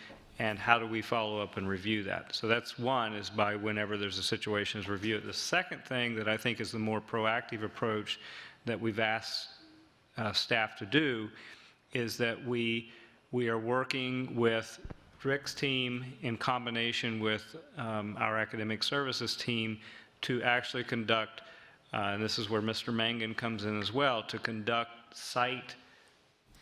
how do we follow up and review that? So that's one, is by whenever there's a situation, is review it. The second thing that I think is the more proactive approach that we've asked staff to do is that we are working with Rick's team in combination with our academic services team to actually conduct, and this is where Mr. Mangan comes in as well, to conduct site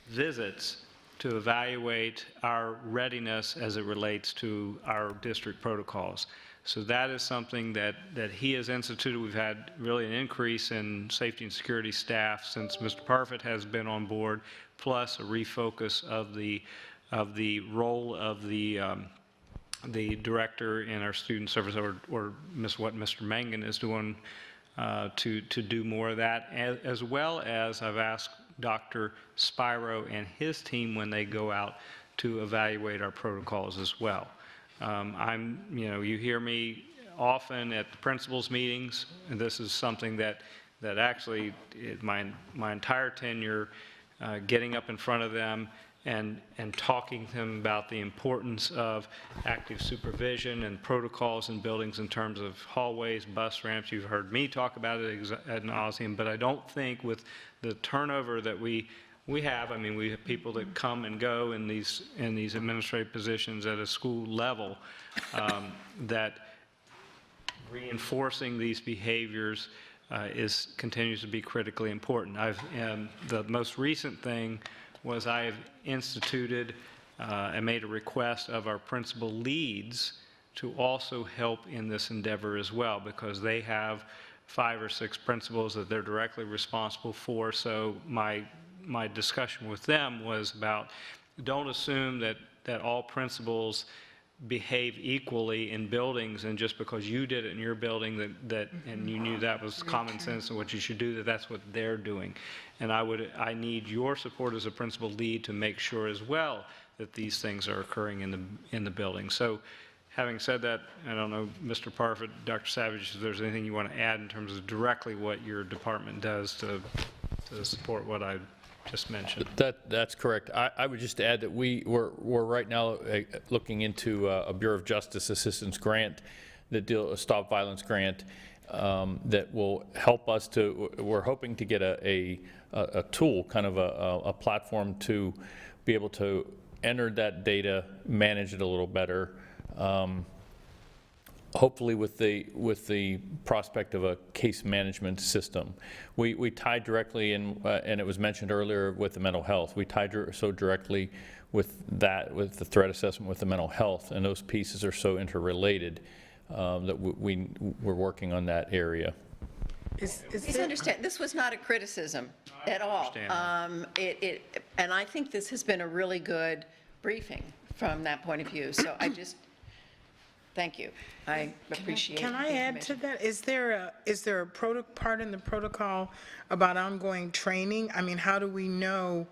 visits to evaluate our readiness as it relates to our district protocols. So that is something that he has instituted. We've had really an increase in safety and security staff since Mr. Parfit has been on board, plus a refocus of the role of the director in our student service, or what Mr. Mangan is doing to do more of that, as well as I've asked Dr. Spiro and his team when they go out to evaluate our protocols as well. You hear me often at the principals' meetings, and this is something that actually my entire tenure getting up in front of them and talking to them about the importance of active supervision and protocols in buildings in terms of hallways, bus ramps. You've heard me talk about it ad nauseum, but I don't think with the turnover that we have, I mean, we have people that come and go in these administrative positions at a school level, that reinforcing these behaviors continues to be critically important. The most recent thing was I've instituted and made a request of our principal leads to also help in this endeavor as well, because they have 5 or 6 principals that they're directly responsible for. So my discussion with them was about, don't assume that all principals behave equally in buildings, and just because you did it in your building and you knew that was common sense and what you should do, that's what they're doing. And I need your support as a principal lead to make sure as well that these things are occurring in the building. So having said that, I don't know, Mr. Parfit, Dr. Savage, if there's anything you want to add in terms of directly what your department does to support what I just mentioned. That's correct. I would just add that we're right now looking into a Bureau of Justice assistance grant, a stop violence grant, that will help us we're hoping to get a tool, kind of a platform to be able to enter that data, manage it a little better, hopefully with the prospect of a case management system. We tied directly in, and it was mentioned earlier, with the mental health. We tied so directly with the threat assessment with the mental health, and those pieces are so interrelated that we're working on that area. Please understand, this was not a criticism at all. And I think this has been a really good briefing from that point of view. So thank you. I appreciate it. Can I add to that? Is there a part in the protocol about ongoing training? I mean, how do we know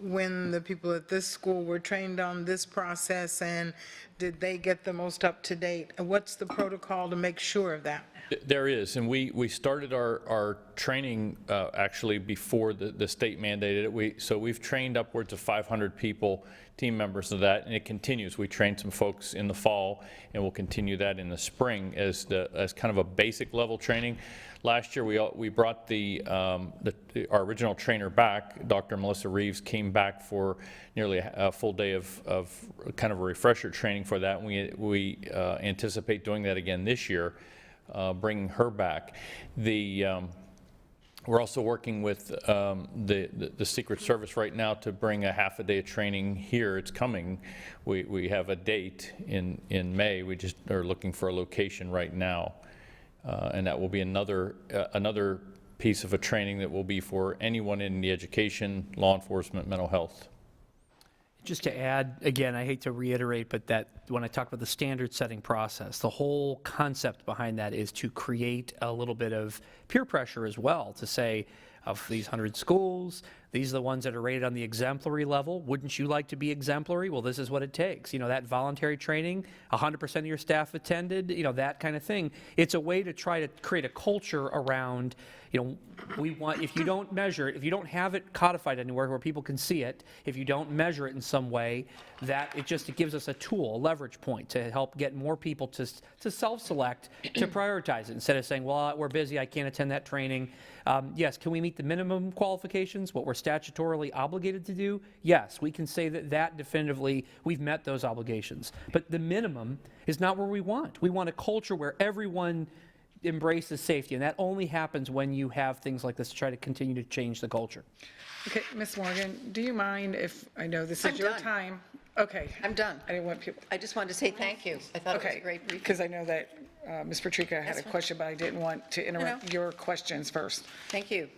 when the people at this school were trained on this process, and did they get the most up to date? And what's the protocol to make sure of that? There is, and we started our training actually before the state mandated it. So we've trained upwards of 500 people, team members of that, and it continues. We trained some folks in the fall, and we'll continue that in the spring as kind of a basic level training. Last year we brought our original trainer back. Dr. Melissa Reeves came back for nearly a full day of kind of a refresher training for that. And we anticipate doing that again this year. Bringing her back. We're also working with the Secret Service right now to bring a half a day of training here. It's coming. We have a date in May. We just are looking for a location right now, and that will be another piece of a training that will be for anyone in the education, law enforcement, mental health. Just to add, again, I hate to reiterate, but that when I talk about the standard setting process, the whole concept behind that is to create a little bit of peer pressure as well, to say, of these 100 schools, these are the ones that are rated on the exemplary level. Wouldn't you like to be exemplary? Well, this is what it takes. That voluntary training, 100% of your staff attended, that kind of thing. It's a way to try to create a culture around, we want, if you don't measure it, if you don't have it codified anywhere where people can see it, if you don't measure it in some way, that it gives us a tool, a leverage point to help get more people to self-select, to prioritize it, instead of saying, well, we're busy, I can't attend that training. Yes, can we meet the minimum qualifications, what we're statutorily obligated to do? Yes, we can say that definitively we've met those obligations. But the minimum is not where we want. We want a culture where everyone embraces safety, and that only happens when you have things like this to try to continue to change the culture. Okay, Ms. Morgan, do you mind if, I know this is your time. Okay. I'm done. I didn't want people. I just wanted to say thank you. I thought it was a great briefing. Because I know that Ms. Patrica had a question, but I didn't want to interrupt No. your questions first. Thank you.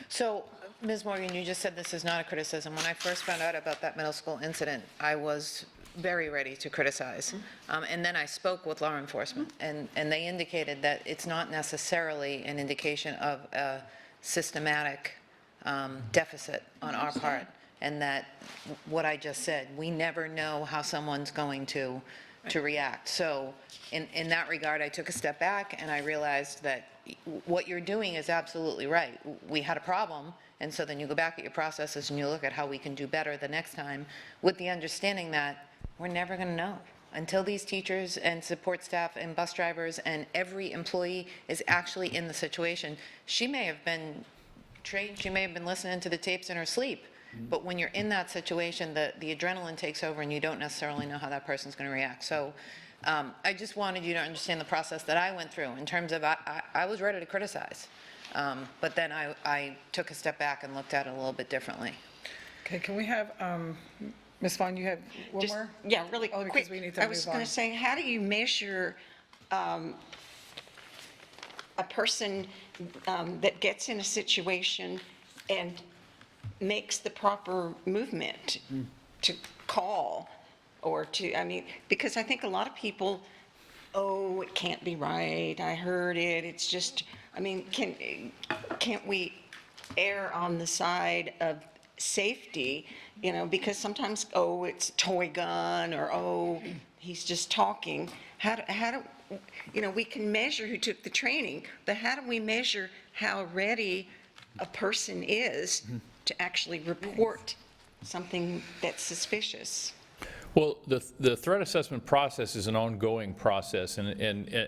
So, Ms. Morgan, you just said this is not a criticism. When I first found out about that middle school incident, I was very ready to criticize. And then I spoke with law enforcement, and they indicated that it's not necessarily an indication of a systematic deficit on our part, and that what I just said, we never know how someone's going to to react. So in that regard, I took a step back and I realized that what you're doing is absolutely right. We had a problem, and so then you go back at your processes and you look at how we can do better the next time, with the understanding that we're never going to know until these teachers and support staff and bus drivers and every employee is actually in the situation. She may have been trained, she may have been listening to the tapes in her sleep, but when you're in that situation, the adrenaline takes over and you don't necessarily know how that person's going to react. So I just wanted you to understand the process that I went through in terms of I was ready to criticize, but then I took a step back and looked at it a little bit differently. Okay, can we have, Ms. Vaughn, you have one Just- more? Yeah, really Only quick. because we need to I was move going on. to say, how do you measure a person that gets in a situation and makes the proper movement to call or to, I mean, because I think a lot of people, oh, it can't be right, I heard it, it's just, I mean, can't we err on the side of safety, you know, because sometimes, oh, it's a toy gun, or, oh, he's just talking. How do, you know, we can measure who took the training, but how do we measure how ready a person is to actually report something that's suspicious? Well, the threat assessment process is an ongoing process, and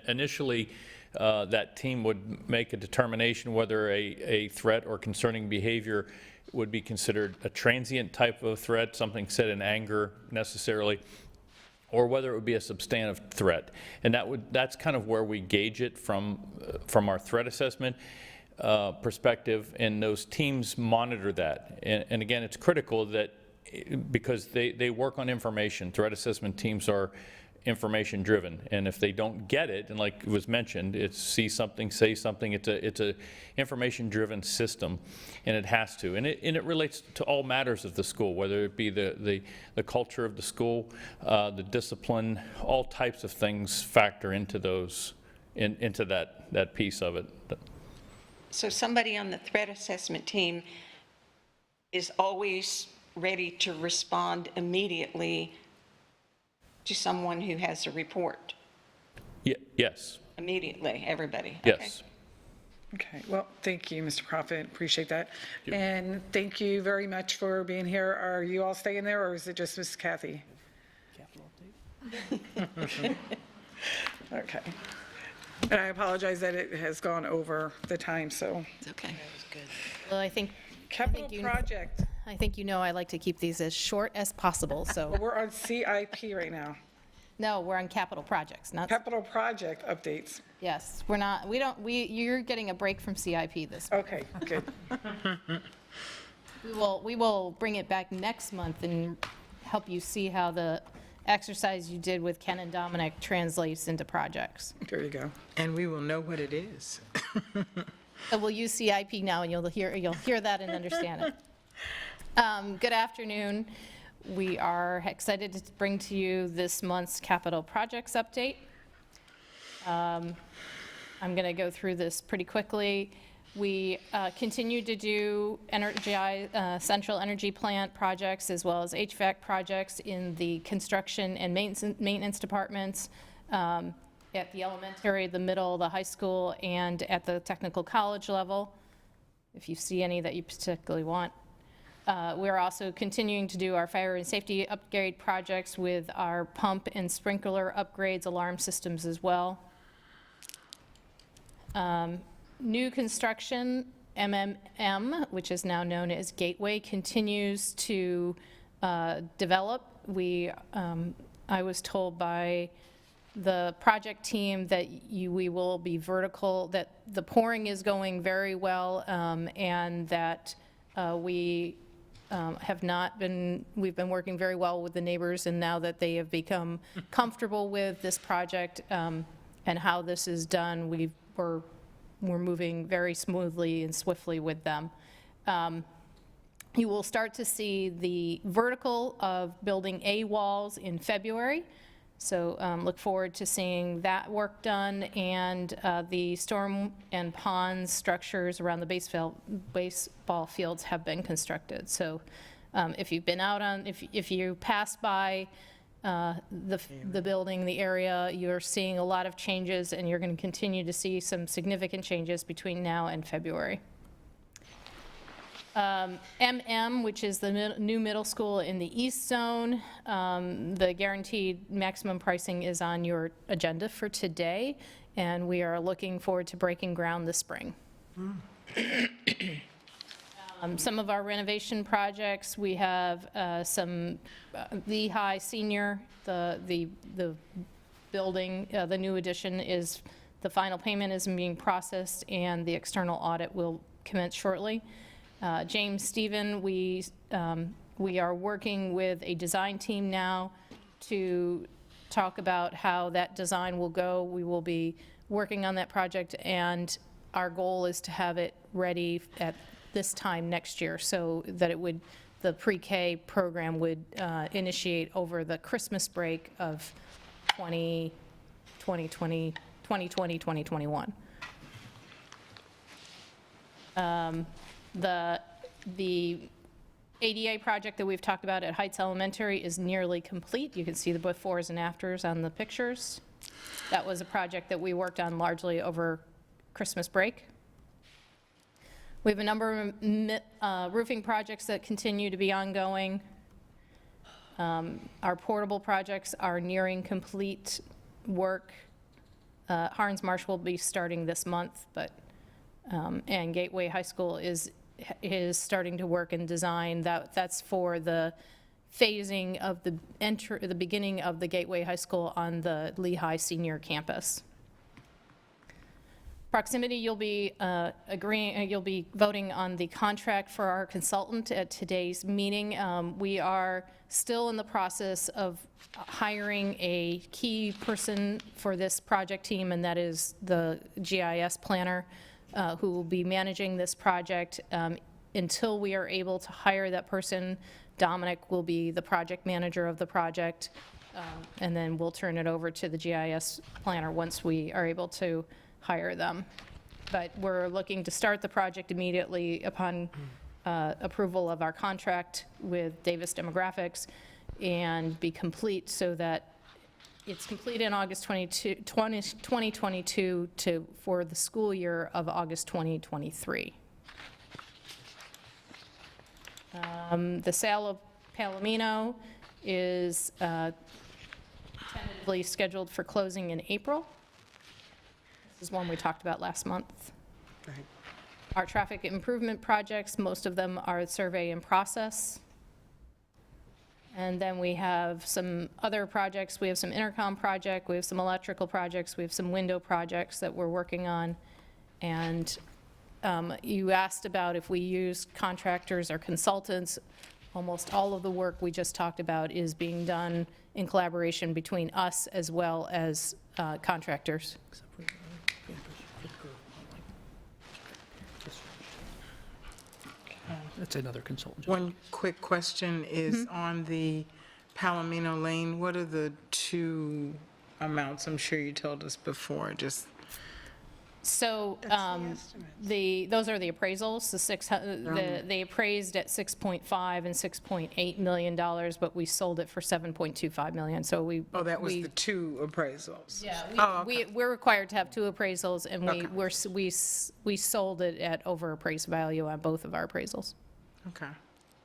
initially, that team would make a determination whether a threat or concerning behavior would be considered a transient type of threat, something said in anger necessarily, or whether it would be a substantive threat. And that's kind of where we gauge it from our threat assessment perspective, and those teams monitor that. And again, it's critical that, because they work on information. Threat assessment teams are information driven, and if they don't get it, and like was mentioned, it's see something, say something. It's a information driven system, and it has to, and it relates to all matters of the school, whether it be the culture of the school, the discipline, all types of things factor into those into that piece of it. So somebody on the threat assessment team is always ready to respond immediately to someone who has a report? Yes. Immediately, everybody? Yes. Okay, well, thank you, Mr. Prophet, appreciate that. And thank you very much for being here. Are you all staying there, or is it just Miss Kathy? Okay. And I apologize that it has gone over the time, so. It's okay. Well, I think Capital project, I think you know I like to keep these as short as possible, so. we're on CIP right now. No, we're on capital projects, not, Capital project updates. yes, we're not, you're getting a break from CIP this month. Okay, good. We will bring it back next month and help you see how the exercise you did with Ken and Dominic translates into projects. There you go. And we will know what it is. So we'll use CIP now, and you'll hear that and understand it. Good afternoon. We are excited to bring to you this month's capital projects update. I'm going to go through this pretty quickly. We continue to do central energy plant projects as well as HVAC projects in the construction and maintenance departments at the elementary, the middle, the high school, and at the technical college level, if you see any that you particularly want. We're also continuing to do our fire and safety upgrade projects with our pump and sprinkler upgrades, alarm systems as well. New construction, MMM, which is now known as Gateway, continues to develop. I was told by the project team that we will be vertical, that the pouring is going very well, and that we've been working very well with the neighbors, and now that they have become comfortable with this project and how this is done, we're moving very smoothly and swiftly with them. You will start to see the vertical of building A walls in February. So look forward to seeing that work done, and the storm and ponds structures around the baseball fields have been constructed. So if you've been out on, if you pass by the building, the area. You're seeing a lot of changes, and you're going to continue to see some significant changes between now and February. which is the new middle school in the East Zone. The guaranteed maximum pricing is on your agenda for today, and we are looking forward to breaking ground this spring. Some of our renovation projects, we have some Lehigh Senior, the building, the new addition is, the final payment is being processed, and the external audit will commence shortly. James Stephen, we are working with a design team now to talk about how that design will go. We will be working on that project, and our goal is to have it ready at this time next year, so that it would, the pre-K program would initiate over the Christmas break of 2020, 2021. The ADA project that we've talked about at Heights Elementary is nearly complete. You can see the befores and afters on the pictures. That was a project that we worked on largely over Christmas break. We have a number of roofing projects that continue to be ongoing. Our portable projects are nearing complete work. Harns Marsh will be starting this month, but and Gateway High School is starting to work and design. That's for the phasing of the beginning of the Gateway High School on the Lehigh Senior campus. Proximity, you'll be you'll be voting on the contract for our consultant at today's meeting. We are still in the process of hiring a key person for this project team, and that is the GIS planner who will be managing this project. Until we are able to hire that person, Dominic will be the project manager of the project, and then we'll turn it over to the GIS planner once we are able to hire them. But we're looking to start the project immediately upon approval of our contract with Davis Demographics, and be complete so that it's complete in August 2022 for the school year of August 2023. The sale of Palomino is tentatively scheduled for closing in April. This is one we talked about last month. Right. Our traffic improvement projects, most of them are survey in process. And then we have some other projects. We have some intercom project, we have some electrical projects, we have some window projects that we're working on. And you asked about if we use contractors or consultants. Almost all of the work we just talked about is being done in collaboration between us as well as contractors. That's another consultant. One quick question is on the Palomino Lane, what are the two amounts? I'm sure you told us before, just. So those are the appraisals, they appraised at $6.5 and $6.8 million, but we sold it for $7.25 million, so we. Oh, that was the two appraisals? Yeah, we're required to have two appraisals, and we sold it at over appraised value on both of our appraisals. Okay.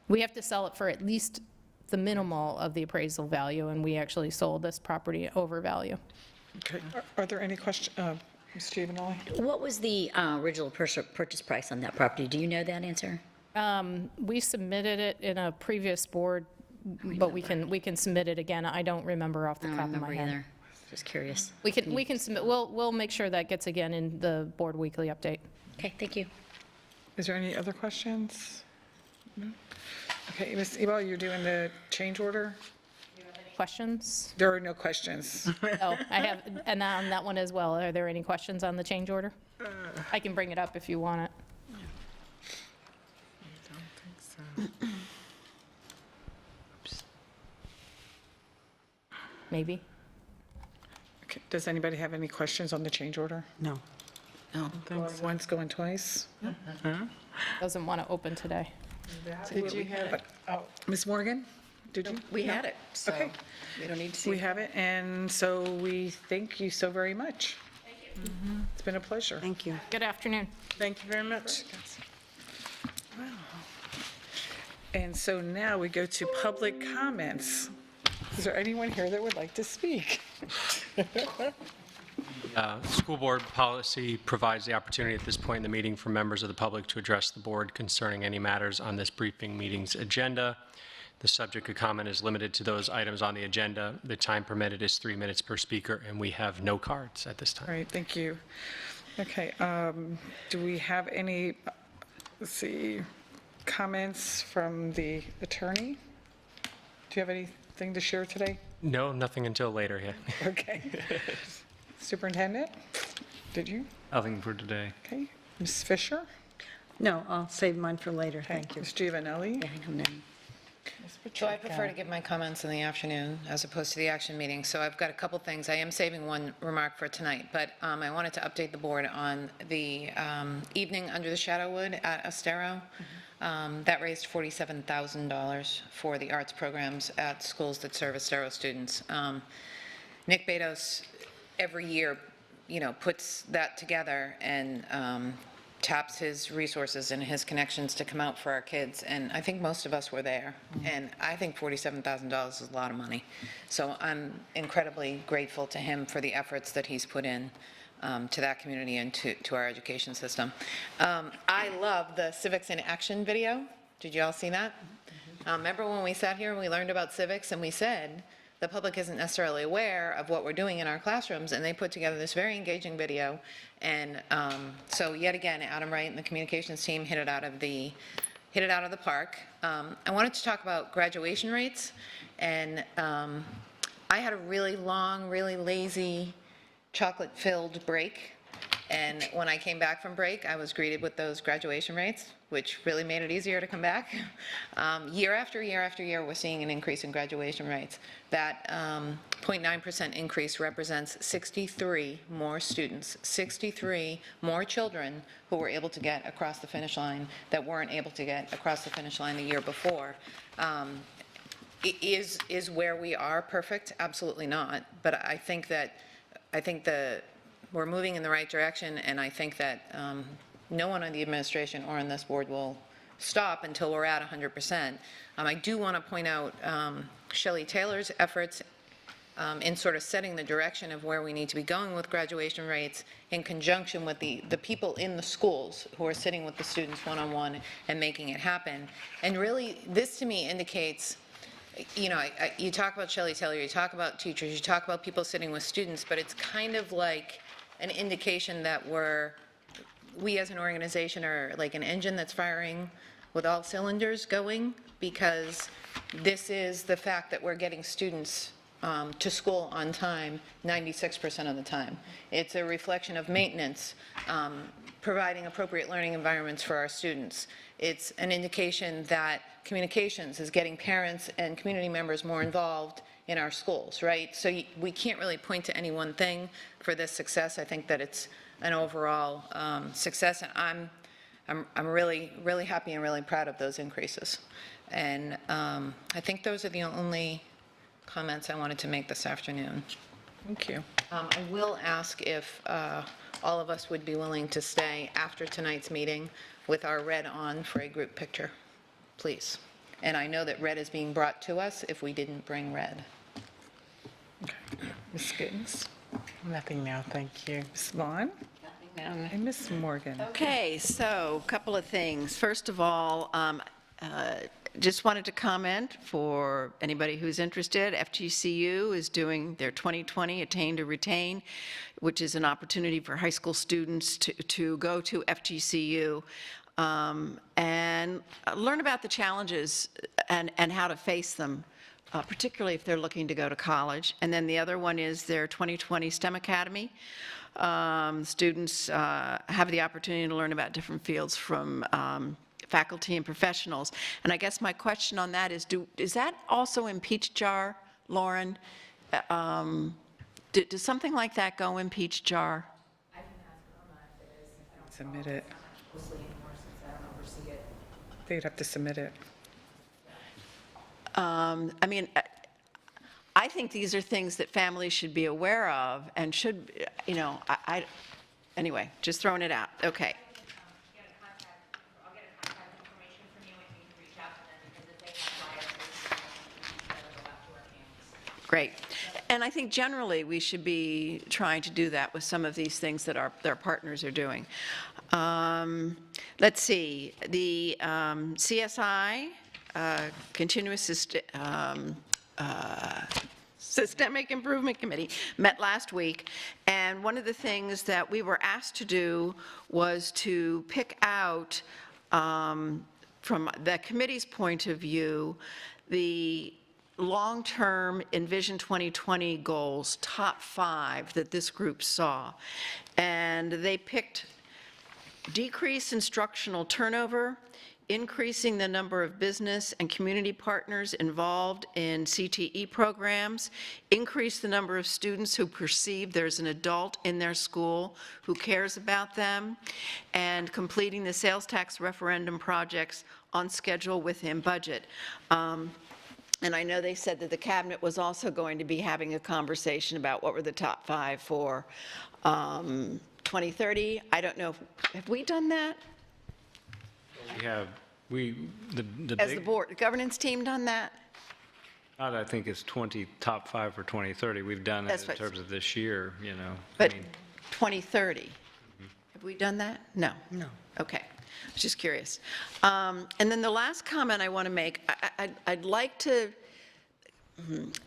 We have to sell it for at least the minimal of the appraisal value, and we actually sold this property over value. Okay, are there any questions? Ms. Giovanelli? What was the original purchase price on that property? Do you know that answer? We submitted it in a previous board, but we can submit it again. I don't remember off the top of my head. Either. Just curious. We can submit, we'll make sure that gets again in the board weekly update. Okay, thank you. Is there any other questions? No? Okay, Ms. Ebal, you're doing the change order? Questions? There are no questions. Oh, I have, and on that one as well. Are there any questions on the change order? I can bring it up if you want it. I don't think so. Maybe. Okay, does anybody have any questions on the change order? No. Going once, going twice? Doesn't want to open today. Did you have? Ms. Morgan? Did you? We No? had it, so Okay. we don't need to see. We have it, and so we thank you so very much. It's been a pleasure. Thank you. Good afternoon. Thank you very much. And so now we go to public comments. Is there anyone here that would like to speak? School board policy provides the opportunity at this point in the meeting for members of the public to address the board concerning any matters on this briefing meeting's agenda. The subject of comment is limited to those items on the agenda. The time permitted is 3 minutes per speaker, and we have no cards at this time. All right, thank you. Okay, do we have any, let's see, comments from the attorney? Do you have anything to share today? No, nothing until later, yeah. Okay. Superintendent, did you? Nothing for today. Okay. Ms. Fisher? No, I'll save mine for later, thank you. Ms. Giovanelli? So I prefer to give my comments in the afternoon as opposed to the action meeting. So I've got a couple things. I am saving one remark for tonight, but I wanted to update the board on the evening under the Shadowwood at Estero. That raised $47,000 for the arts programs at schools that serve Estero students. Nick Bedos every year, puts that together and taps his resources and his connections to come out for our kids. And I think most of us were there. And I think $47,000 is a lot of money. So I'm incredibly grateful to him for the efforts that he's put in to that community and to our education system. I love the Civics in Action video. Did you all see that? Remember when we sat here and we learned about civics and we said, the public isn't necessarily aware of what we're doing in our classrooms, and they put together this very engaging video. And so yet again, Adam Wright and the communications team hit it out of the park. I wanted to talk about graduation rates, and I had a really long, really lazy, chocolate-filled break. And when I came back from break, I was greeted with those graduation rates, which really made it easier to come back. Year after year after year, we're seeing an increase in graduation rates. That 0.9% increase represents 63 more students, 63 more children who were able to get across the finish line that weren't able to get across the finish line the year before. Is where we are perfect? Absolutely not. But I think we're moving in the right direction, and I think that no one on the administration or on this board will stop until we're at 100%. I do want to point out Shelley Taylor's efforts in sort of setting the direction of where we need to be going with graduation rates in conjunction with the people in the schools who are sitting with the students one-on-one and making it happen. And really, this to me indicates, you talk about Shelley Taylor, you talk about teachers, you talk about people sitting with students, but it's kind of like an indication that we as an organization are like an engine that's firing with all cylinders going, because this is the fact that we're getting students to school on time 96% of the time. It's a reflection of maintenance, providing appropriate learning environments for our students. It's an indication that communications is getting parents and community members more involved in our schools, right? So we can't really point to any one thing for this success. I think that it's an overall success, and I'm really, really happy and really proud of those increases. And I think those are the only comments I wanted to make this afternoon. Thank you. I will ask if all of us would be willing to stay after tonight's meeting with our red on for a group picture, please. And I know that red is being brought to us if we didn't bring red. Ms. Gittens? Nothing now, thank you. Ms. Vaughn? And Ms. Morgan? Okay, so a couple of things. First of all, just wanted to comment for anybody who's interested, FGCU is doing their 2020 Attain to Retain, which is an opportunity for high school students to go to FGCU and learn about the challenges and how to face them, particularly if they're looking to go to college. And then the other one is their 2020 STEM Academy. Students have the opportunity to learn about different fields from faculty and professionals. And I guess my question on that is, is that also in Peach Jar, Lauren? Does something like that go in Peach Jar? I can ask Irma if it is. Submit it. Closely anymore since I don't oversee it. They'd have to submit it. I mean, I think these are things that families should be aware of and should, you know, anyway, just throwing it out. Okay. I'll get a contact information from you and you can reach out to them because if they have flyers, they'll go out to our families. Great. And I think generally we should be trying to do that with some of these things that their partners are doing. Let's see, the CSI, Continuous Systemic Improvement Committee met last week, and one of the things that we were asked to do was to pick out, from the committee's point of view, the long-term Envision 2020 goals, top 5 that this group saw. And they picked decrease instructional turnover, increasing the number of business and community partners involved in CTE programs, increase the number of students who perceive there's an adult in their school who cares about them, and completing the sales tax referendum projects on schedule within budget. And I know they said that the cabinet was also going to be having a conversation about what were the top 5 for 2030. I don't know, have we done that? We have, the As the big, board, the governance team done that? I think it's top 5 for 2030. We've done it That's in what- terms of this year, you know. But I mean, 2030, have we done that? No. No. Okay, I was just curious. And then the last comment I want to make, I'd like to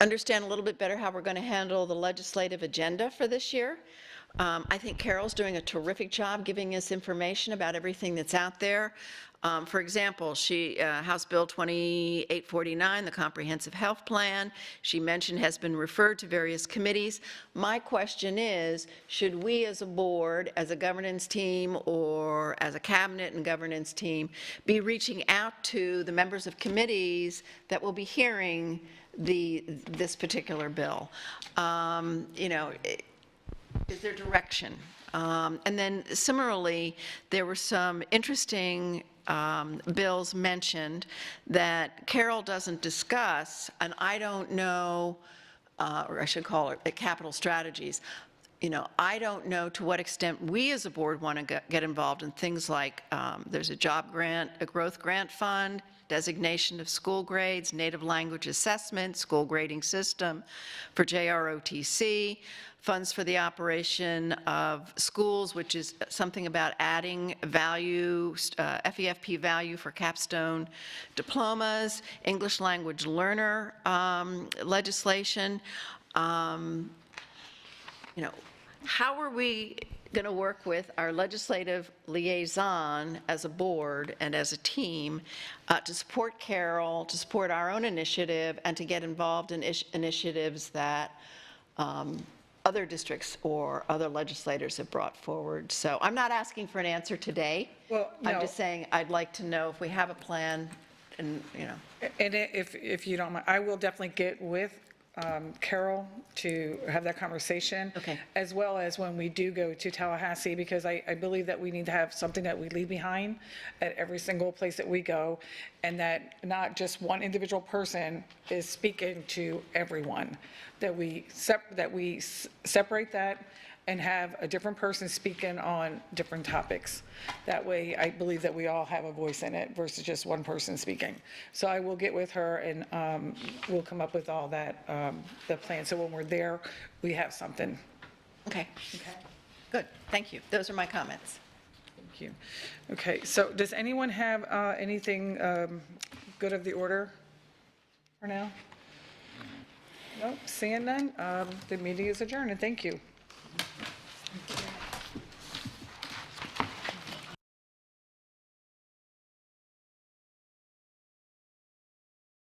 understand a little bit better how we're going to handle the legislative agenda for this year. I think Carol's doing a terrific job giving us information about everything that's out there. For example, House Bill 2849, the Comprehensive Health Plan, she mentioned has been referred to various committees. My question is, should we as a board, as a governance team, or as a cabinet and governance team, be reaching out to the members of committees that will be hearing this particular bill? You know, is there direction? And then similarly, there were some interesting bills mentioned that Carol doesn't discuss, and I don't know, or I should call it capital strategies. You know, I don't know to what extent we as a board want to get involved in things like there's a job grant, a growth grant fund, designation of school grades, native language assessment, school grading system for JROTC, funds for the operation of schools, which is something about adding value, FEFP value for capstone diplomas, English language learner legislation. You know, how are we going to work with our legislative liaison as a board and as a team to support Carol, to support our own initiative, and to get involved in initiatives that other districts or other legislators have brought forward? So I'm not asking for an answer today. Well, no. I'm just saying I'd like to know if we have a plan, and, you know. And if you don't mind, I will definitely get with Carol to have that conversation. Okay. As well as when we do go to Tallahassee, because I believe that we need to have something that we leave behind at every single place that we go, and that not just one individual person is speaking to everyone, that we separate that and have a different person speaking on different topics. That way, I believe that we all have a voice in it versus just one person speaking. So I will get with her and we'll come up with all that, the plan. So when we're there, we have something. Okay. Good, thank you. Those are my comments. Thank you. Okay, so does anyone have anything good of the order for now? Nope, seeing none, the meeting is adjourned, and thank you.